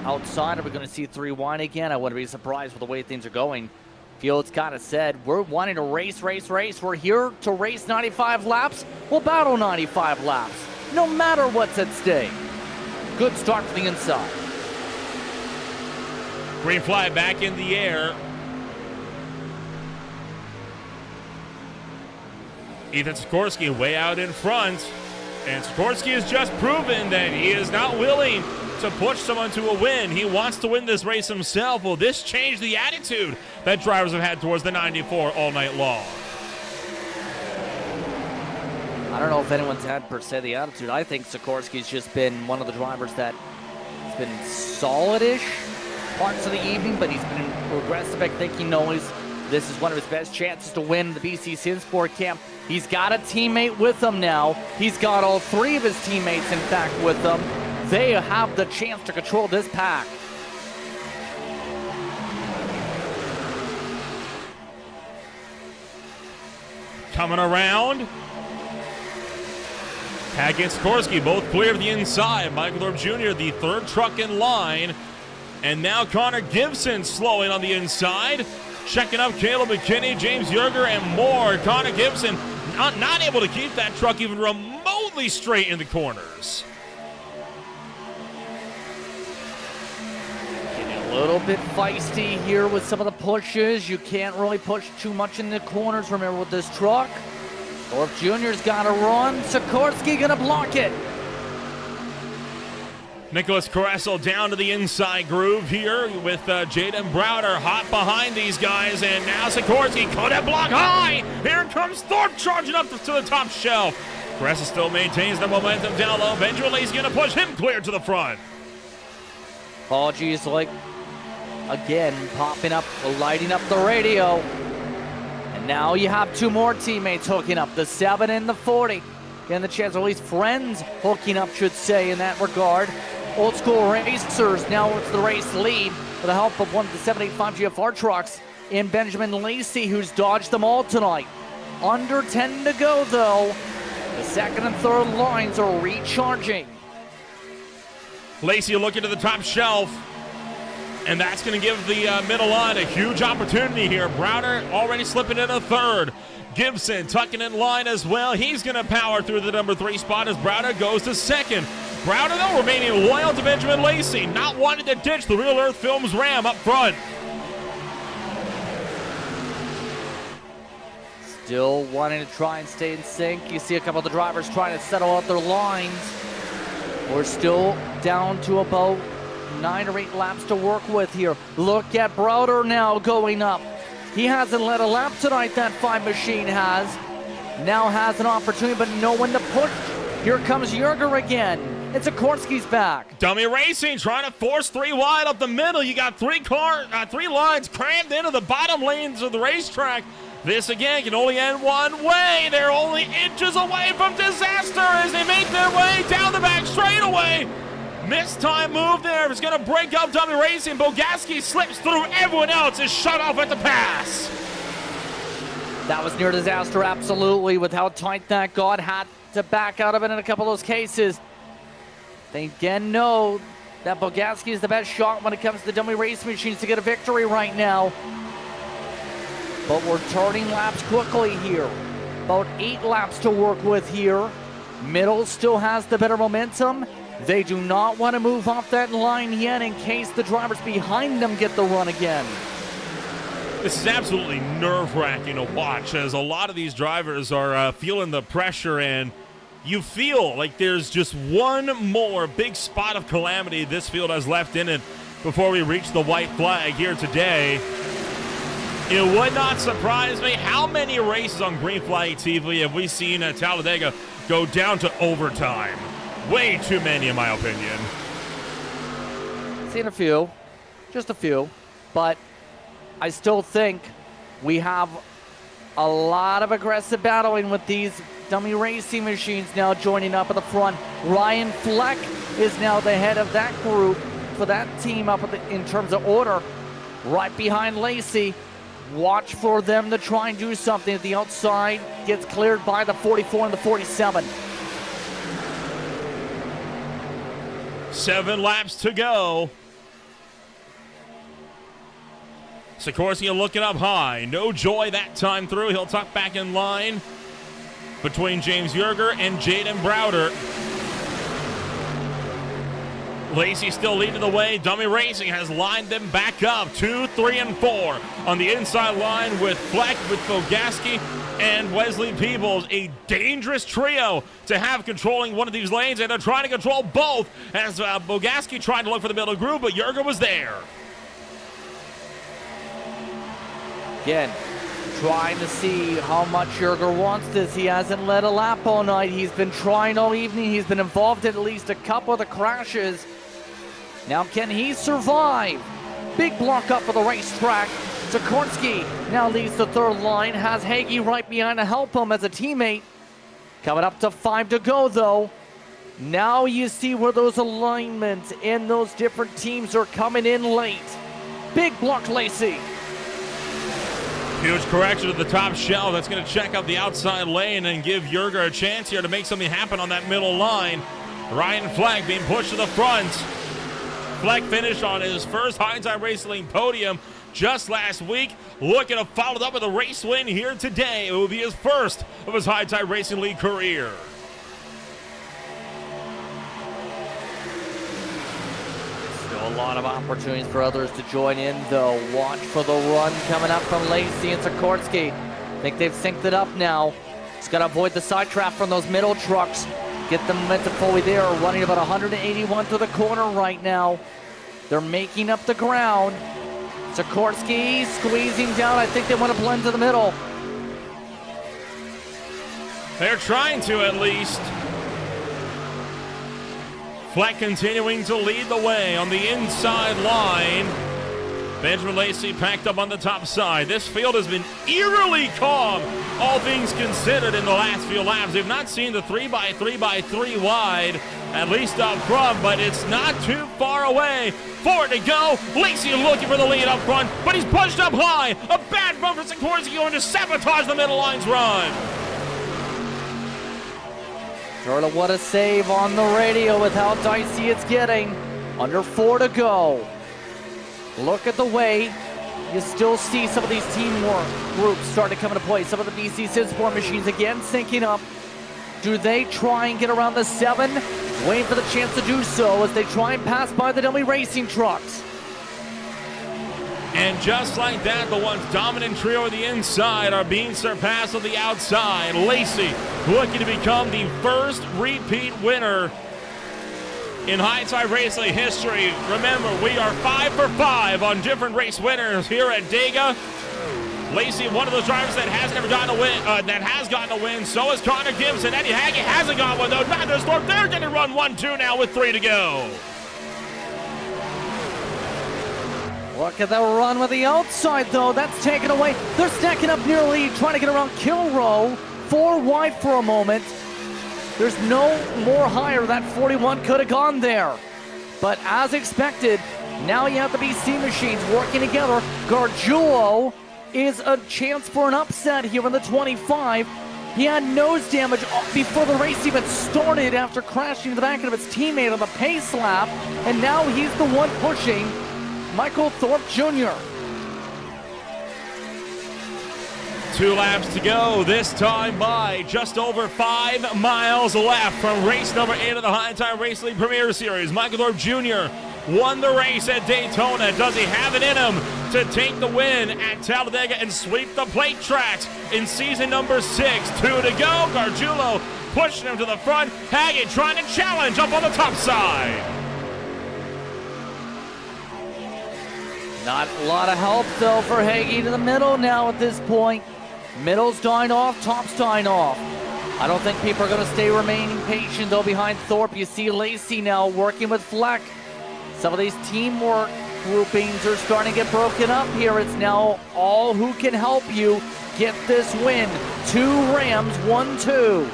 outside? Are we going to see 3 wide again? I wouldn't be surprised with the way things are going. Field's kind of said, we're wanting to race. We're here to race 95 laps. We'll battle 95 laps, no matter what's at stake. Good start from the inside. Green flag back in the air. Ethan Sikorsky way out in front. And Sikorsky has just proven that he is not willing to push someone to a win. He wants to win this race himself. Will this change the attitude that drivers have had towards the 94 all night long? I don't know if anyone's had per se the attitude. I think Sikorsky's just been one of the drivers that has been solid-ish parts of the evening, but he's been aggressive. I think he knows this is one of his best chances to win the BC Sim Sport Camp. He's got a teammate with him now. He's got all 3 of his teammates, in fact, with him. They have the chance to control this pack. Coming around. Hackett and Sikorsky both clear of the inside. Michael Thorpe Jr., the 3rd truck in line. And now Connor Gibson slowing on the inside. Checking up Caleb McKinney, James Yerger, and more. Connor Gibson not able to keep that truck even remotely straight in the corners. Getting a little bit feisty here with some of the pushes. You can't really push too much in the corners, remember, with this truck. Thorpe Jr.'s got to run. Sikorsky going to block it. Nicholas Caressel down to the inside groove here with Jaden Browder hot behind these guys, and now Sikorsky caught that block high. Here comes Thorpe charging up to the top shelf. Caressel still maintains the momentum down low. Benjamin Lee's going to push him clear to the front. Apologies, like, again, popping up, lighting up the radio. And now you have 2 more teammates hooking up, the 7 and the 40. Getting the chance, or at least friends hooking up, should say, in that regard. Old school racers now with the race lead with the help of one of the 785 GFR trucks in Benjamin Lacey, who's dodged them all tonight. Under 10 to go, though. The 2nd and 3rd lines are recharging. Lacey looking to the top shelf, and that's going to give the middle line a huge opportunity here. Browder already slipping in a 3rd. Gibson tucking in line as well. He's going to power through the number 3 spot as Browder goes to 2nd. Browder, though, remaining loyal to Benjamin Lacey, not wanting to ditch the Real Earth Films Ram up front. Still wanting to try and stay in sync. You see a couple of the drivers trying to settle out their lines. We're still down to about 9 or 8 laps to work with here. Look at Browder now going up. He hasn't led a lap tonight, that 5 machine has. Now has an opportunity, but no one to push. Here comes Yerger again. It's Sikorsky's back. Dummy Racing trying to force 3 wide up the middle. You got 3 lines crammed into the bottom lanes of the racetrack. This again can only end one way. They're only inches away from disaster as they make their way down the back straightaway. Mistime move there is going to break up Dummy Racing. Bogaski slips through. Everyone else is shut off at the pass. That was near disaster, absolutely, with how tight that got. Had to back out of it in a couple of those cases. They again know that Bogaski is the best shot when it comes to the dummy race machines to get a victory right now. but we're turning laps quickly here. About 8 laps to work with here. Middle still has the better momentum. They do not want to move off that line yet in case the drivers behind them get the run again. This is absolutely nerve-wracking to watch, as a lot of these drivers are feeling the pressure, and you feel like there's just one more big spot of calamity this field has left in it before we reach the white flag here today. It would not surprise me. How many races on Green Flag TV have we seen at Talladega go down to overtime? Way too many, in my opinion. Seen a few, just a few, but I still think we have a lot of aggressive battling with these dummy racing machines now joining up at the front. Ryan Fleck is now the head of that group for that team up in terms of order, right behind Lacey. Watch for them to try and do something. At the outside gets cleared by the 44 and the 47. 7 laps to go. Sikorsky looking up high. No joy that time through. He'll tuck back in line between James Yerger and Jaden Browder. Lacey still leading the way. Dummy Racing has lined them back up. 2, 3, and 4 on the inside line with Fleck, with Bogaski, and Wesley Peebles. A dangerous trio to have controlling one of these lanes, and they're trying to control both as Bogaski tried to look for the middle groove, but Yerger was there. Again, trying to see how much Yerger wants this. He hasn't led a lap all night. He's been trying all evening. He's been involved in at least a couple of the crashes. Now can he survive? Big block up for the racetrack. Sikorsky now leads the third line. Has Hagee right behind to help him as a teammate. Coming up to 5 to go though. Now you see where those alignments in those different teams are coming in late. Big block Lacey. Huge correction to the top shell. That's going to check out the outside lane and give Yerger a chance here to make something happen on that middle line. Ryan Fleck being pushed to the front. Fleck finished on his first Hindsight Racing League podium just last week. Looking to follow it up with a race win here today. It will be his first of his Hindsight Racing League career. Still a lot of opportunities for others to join in though. Watch for the run coming up from Lacey and Sikorsky. I think they've synced it up now. Just got to avoid the side trap from those middle trucks. Get the momentum fully there, running about 181 to the corner right now. They're making up the ground. Sikorsky squeezing down. I think they want to blend to the middle. They're trying to, at least. Fleck continuing to lead the way on the inside line. Benjamin Lacey packed up on the top side. This field has been eerily calm, all things considered, in the last few laps. They've not seen the 3x3x3 wide, at least up front, but it's not too far away. 4 to go. Lacey looking for the lead up front, but he's pushed up high. A bad run for Sikorsky going to sabotage the middle line's run. Turtle, what a save on the radio with how dicey it's getting. Under 4 to go. Look at the way you still see some of these teamwork groups starting to come into play. Some of the BC Simsport machines again syncing up. Do they try and get around the 7? Waiting for the chance to do so as they try and pass by the dummy racing trucks. And just like that, the one's dominant trio on the inside are being surpassed on the outside. Lacey looking to become the first repeat winner in Hindsight Racing history. Remember, we are 5 for 5 on different race winners here at Dega. Lacey, one of those drivers that has never gotten a win, that has gotten a win. So is Connor Gibson. Eddie Hagee hasn't got one though. Neither is Thorpe. They're going to run 1-2 now with 3 to go. Look at the run with the outside though. That's taken away. They're stacking up nearly, trying to get around Kilrow. 4 wide for a moment. There's no more higher. That 41 could have gone there. But as expected, now you have the BC machines working together. Gargiulo is a chance for an upset here in the 25. He had nose damage before the race even started after crashing into the back of his teammate on the pace lap. And now he's the one pushing Michael Thorpe Jr. 2 laps to go, this time by just over 5 miles left from race number 8 of the High Time Racing League Premier Series. Michael Thorpe Jr. won the race at Daytona. Does he have it in him to take the win at Talladega and sweep the plate tracks in season number 6? 2 to go. Gargiulo pushing him to the front. Haggett trying to challenge up on the top side. Not a lot of help, though, for Hagee to the middle now at this point. Middle's dying off, top's dying off. I don't think people are going to stay remaining patient, though, behind Thorpe. You see Lacey now working with Fleck. Some of these teamwork groupings are starting to get broken up here. It's now all who can help you get this win. 2 Rams, 1-2.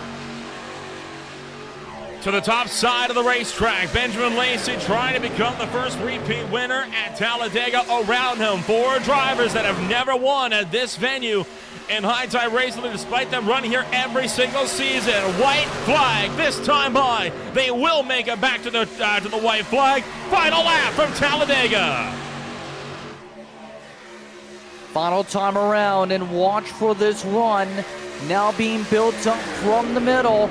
To the top side of the racetrack, Benjamin Lacey trying to become the first repeat winner at Talladega. Around him, 4 drivers that have never won at this venue in High Time Racing, despite them running here every single season. White flag this time by. They will make it back to the white flag. Final lap from Talladega. Final time around, and watch for this run now being built up from the middle.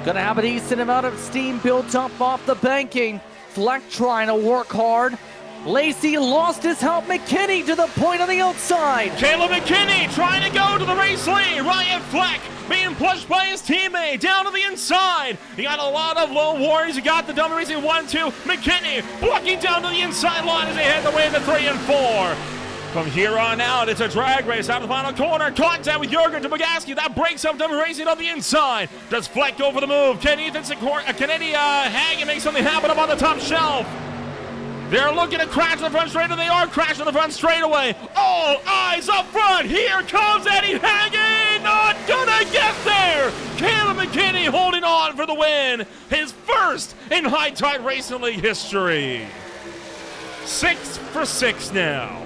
Gonna have a decent amount of steam built up off the banking. Fleck trying to work hard. Lacey lost his help. McKinney to the point on the outside. Caleb McKinney trying to go to the race lead. Ryan Fleck being pushed by his teammate down to the inside. He got a lot of low warriors. He got the double racing 1-2. McKinney blocking down to the inside line as they head the way to 3 and 4. From here on out, it's a drag race out of the final corner. Contact with Jurgen to Bogaski. That breaks up double racing on the inside. Does Fleck go for the move? Can Hagen make something happen up on the top shelf? They're looking to crash the front straightaway. They are crashing the front straightaway. All eyes up front. Here comes Eddie Hagen. Not gonna get there. Caleb McKinney holding on for the win. His first in High Tide Racing League history. 6 for 6 now.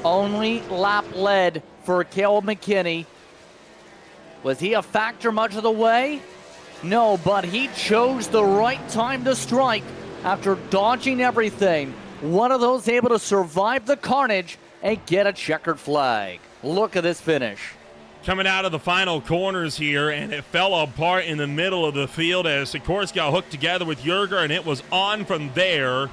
Only lap led for Caleb McKinney. Was he a factor much of the way? No, but he chose the right time to strike after dodging everything. One of those able to survive the carnage and get a checkered flag. Look at this finish. Coming out of the final corners here, and it fell apart in the middle of the field as Sikorsky got hooked together with Jurger, and it was on from there.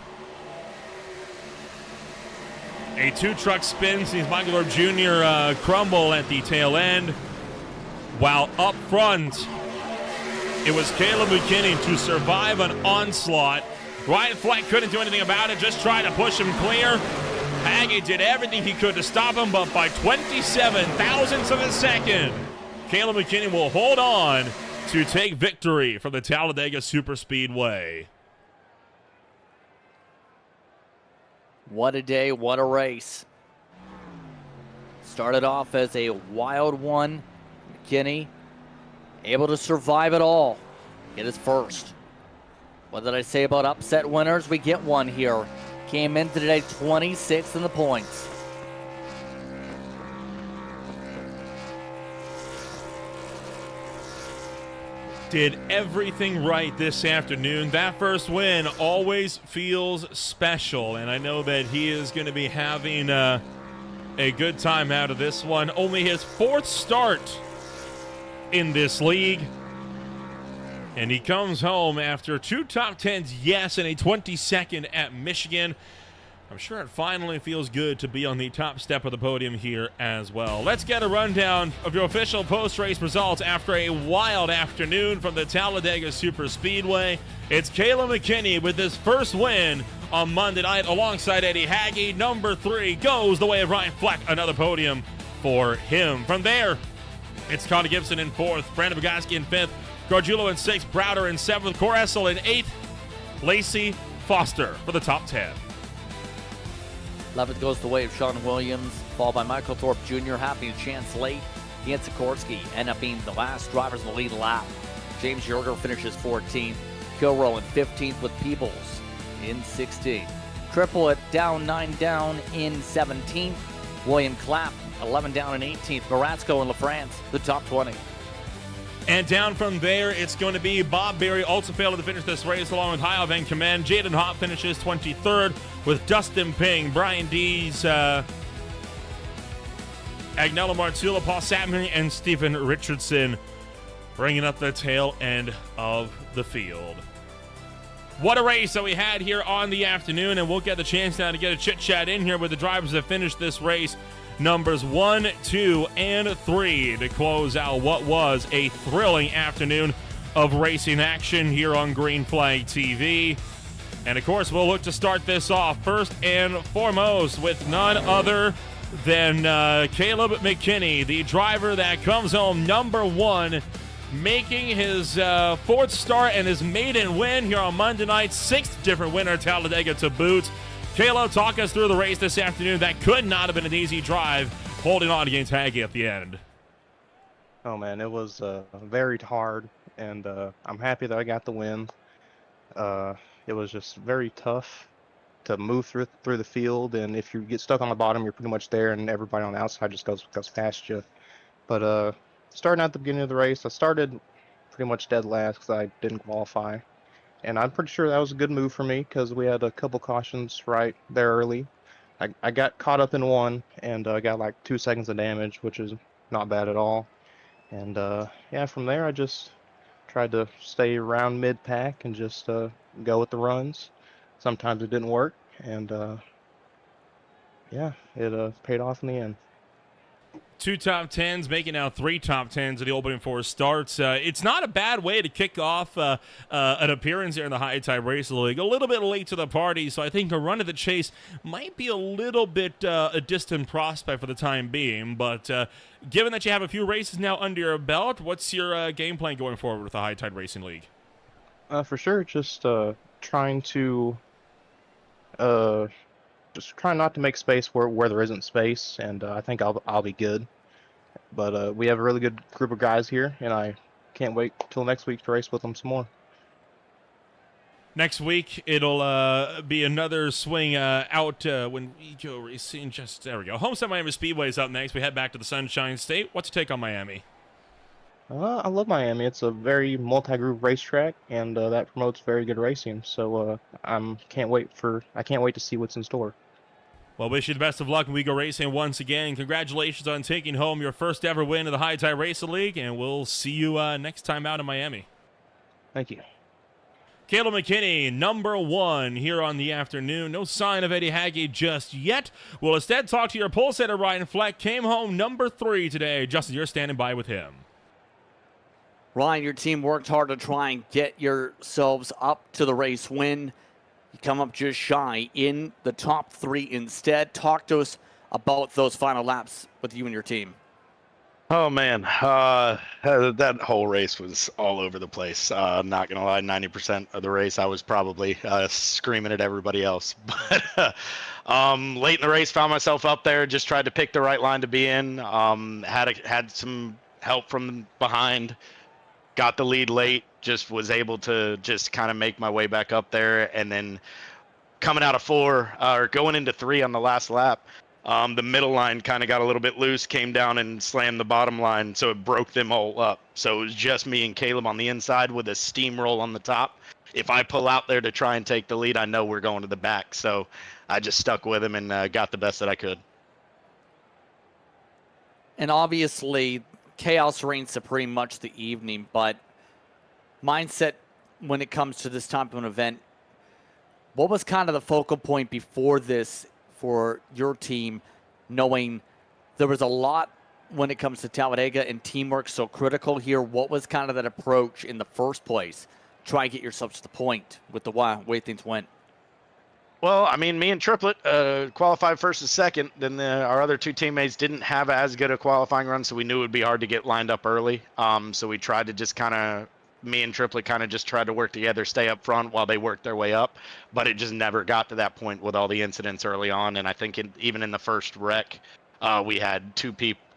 A 2-truck spin sees Michael Thorpe Jr. Crumble at the tail end. While up front, it was Caleb McKinney to survive an onslaught. Ryan Fleck couldn't do anything about it, just tried to push him clear. Haggett did everything he could to stop him, but by 27 thousandths of a second, Caleb McKinney will hold on to take victory from the Talladega Superspeedway. What a day, what a race. Started off as a wild one. McKinney able to survive it all. Get his first. What did I say about upset winners? We get one here. Came in today 26th in the points. Did everything right this afternoon. That first win always feels special, and I know that he is going to be having a good time out of this one. Only his 4th start in this league, and he comes home after 2 top 10s, yes, and a 22nd at Michigan. I'm sure it finally feels good to be on the top step of the podium here as well. Let's get a rundown of your official post-race results after a wild afternoon from the Talladega Superspeedway. It's Caleb McKinney with his first win on Monday night alongside Eddie Haggett. Number 3 goes the way of Ryan Fleck, another podium for him. From there, it's Connor Gibson in 4th, Brandon Bogaski in 5th, Gargiulo in 6th, Browder in 7th, Coressel in 8th, Lacey Foster for the top 10. 11th goes the way of Sean Williams, followed by Michael Thorpe Jr. having a chance late. He and Sikorsky end up being the last drivers in the lead lap. James Jurger finishes 14th. Kilrow in 15th with Peebles in 16th. Triplett down 9 down in 17th. William Clapp 11 down in 18th. Moratsko and LaFrance, the top 20. And down from there, it's going to be Bob Berry also failed to finish this race along with Heil Van Kamen. Jaden Hopp finishes 23rd with Dustin Ping. Brian Dees at Agnello Martula, Paul Satman, and Stephen Richardson bringing up the tail end of the field. What a race that we had here on the afternoon, and we'll get the chance now to get a chit-chat in here with the drivers that finished this race, numbers 1, 2, and 3, to close out what was a thrilling afternoon of racing action here on Green Flag TV. And of course, we'll look to start this off first and foremost with none other than Caleb McKinney, the driver that comes home number 1, making his 4th start and his maiden win here on Monday night, 6th different winner at Talladega to boot. Caleb, talk us through the race this afternoon. That could not have been an easy drive, holding on against Haggy at the end. Oh man, it was very hard, and I'm happy that I got the win. It was just very tough to move through the field, and if you get stuck on the bottom, you're pretty much there, and everybody on the outside just goes past you. But starting at the beginning of the race, I started pretty much dead last because I didn't qualify. And I'm pretty sure that was a good move for me because we had a couple cautions right there early. I got caught up in one, and I got like 2 seconds of damage, which is not bad at all. And yeah, from there I just tried to stay around mid-pack and just go with the runs. Sometimes it didn't work, and yeah, it paid off in the end. 2 top 10s, making now 3 top 10s in the opening 4 starts. It's not a bad way to kick off an appearance here in the High Tide Race League. A little bit late to the party, so I think a run at the chase might be a little bit a distant prospect for the time being. But given that you have a few races now under your belt, what's your game plan going forward with the High Tide Racing League? For sure, just trying to just trying not to make space where there isn't space, and I think I'll be good. But we have a really good group of guys here, and I can't wait till next week to race with them some more. Next week, it'll be another swing out when we go racing. There we go. Homestead Miami Speedway is up next. We head back to the Sunshine State. What's your take on Miami? I love Miami. It's a very multi-groove racetrack, and that promotes very good racing. So I can't wait to see what's in store. Well, wish you the best of luck when we go racing once again. Congratulations on taking home your first ever win of the High Tide Racing League, and we'll see you next time out in Miami. Thank you. Caleb McKinney, number 1 here on the afternoon. No sign of Eddie Haggy just yet. We'll instead talk to your pole setter, Ryan Fleck. Came home number 3 today. Justin, you're standing by with him. Ryan, your team worked hard to try and get yourselves up to the race win. You come up just shy in the top 3 instead. Talk to us about those final laps with you and your team. Oh, man. That whole race was all over the place. Not going to lie, 90% of the race I was probably screaming at everybody else. But late in the race, found myself up there, just tried to pick the right line to be in. Had some help from behind. Got the lead late, just was able to just kind of make my way back up there. And then coming out of 4, or going into 3 on the last lap, the middle line kind of got a little bit loose, came down and slammed the bottom line, so it broke them all up. So it was just me and Caleb on the inside with a steamroll on the top. If I pull out there to try and take the lead, I know we're going to the back. So I just stuck with him and got the best that I could. And obviously, chaos reigned supreme much of the evening, but mindset when it comes to this type of an event, what was kind of the focal point before this for your team, knowing there was a lot when it comes to Talladega and teamwork so critical here? What was kind of that approach in the first place? Try and get yourself to the point with the way things went. Well, I mean, me and Triplet qualified first and second. Then our other 2 teammates didn't have as good a qualifying run, so we knew it would be hard to get lined up early. So we tried to just me and Triplet kind of just tried to work together, stay up front while they worked their way up. But it just never got to that point with all the incidents early on. And I think even in the first wreck, we had 2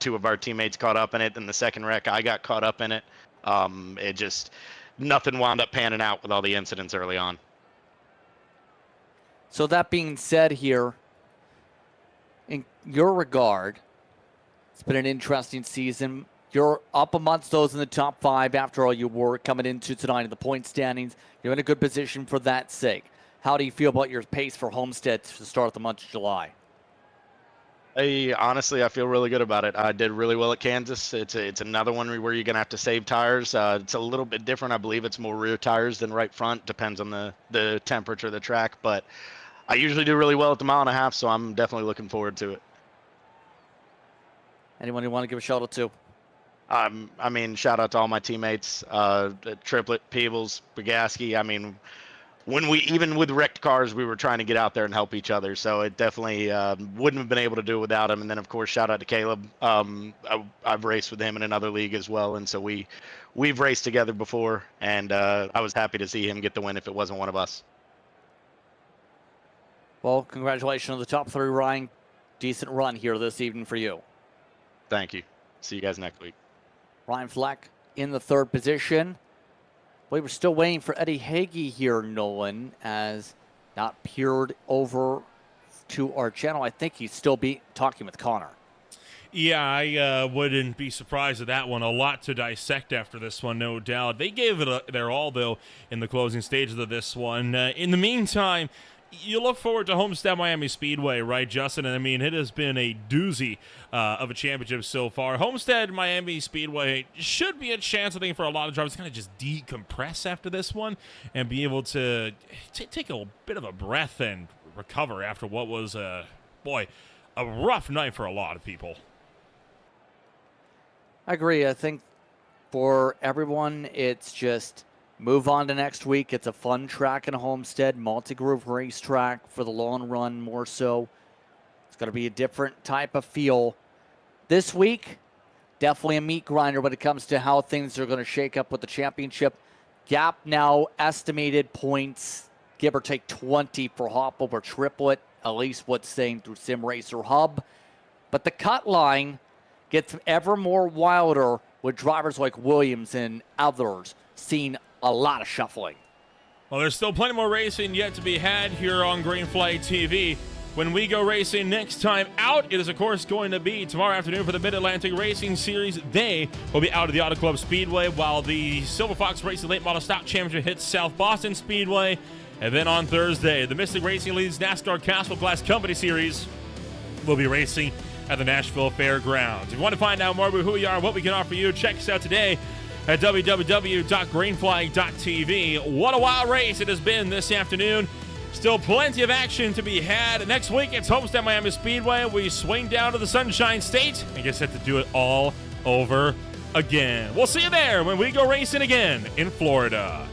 of our teammates caught up in it. In the second wreck, I got caught up in it. Nothing wound up panning out with all the incidents early on. So that being said here, in your regard, it's been an interesting season. You're up amongst those in the top 5 after all you were coming into tonight in the point standings. You're in a good position for that sake. How do you feel about your pace for Homestead to start the month of July? Honestly, I feel really good about it. I did really well at Kansas. It's another one where you're gonna have to save tires. It's a little bit different. I believe it's more rear tires than right front. Depends on the temperature of the track. But I usually do really well at the 1.5 miles, so I'm definitely looking forward to it. Anyone you want to give a shout out to? I mean, shout out to all my teammates, Triplet, Peebles, Bagaski. I mean, even with wrecked cars, we were trying to get out there and help each other. So it definitely wouldn't have been able to do it without him. And then, of course, shout out to Caleb. I've raced with him in another league as well. And so we've raced together before. And I was happy to see him get the win if it wasn't one of us. Well, congratulations on the top 3, Ryan. Decent run here this evening for you. Thank you. See you guys next week. Ryan Fleck in the 3rd position. We were still waiting for Eddie Hagee here, Nolan, as not peered over to our channel. I think he's still talking with Connor. Yeah, I wouldn't be surprised at that one. A lot to dissect after this one, no doubt. They gave it their all, though, in the closing stages of this one. In the meantime, you look forward to Homestead Miami Speedway, right, Justin? And I mean, it has been a doozy of a championship so far. Homestead Miami Speedway should be a chance, I think, for a lot of drivers to kind of just decompress after this one and be able to take a bit of a breath and recover after what was, a rough night for a lot of people. I agree. I think for everyone, it's just move on to next week. It's a fun track in Homestead, multi-groove racetrack for the long run more so. It's going to be a different type of feel. This week, definitely a meat grinder when it comes to how things are going to shake up with the championship. Gap now estimated points, give or take 20 for hop over triplet, at least what's saying through Sim Racer Hub. But the cut line gets ever more wilder with drivers like Williams and others seeing a lot of shuffling. Well, there's still plenty more racing yet to be had here on Green Flag TV. When we go racing next time out, it is, of course, going to be tomorrow afternoon for the Mid-Atlantic Racing Series. They will be out of the Auto Club Speedway, while the Silver Fox Racing Late Model Stock Championship hits South Boston Speedway. And then on Thursday, the Mystic Racing Leads NASCAR Castle Class Company Series will be racing at the Nashville Fairgrounds. If you want to find out more about who we are, what we can offer you, check us out today at www.greenflag.tv. What a wild race it has been this afternoon. Still plenty of action to be had. Next week, it's Homestead Miami Speedway. We swing down to the Sunshine State and get set to do it all over again. We'll see you there when we go racing again in Florida.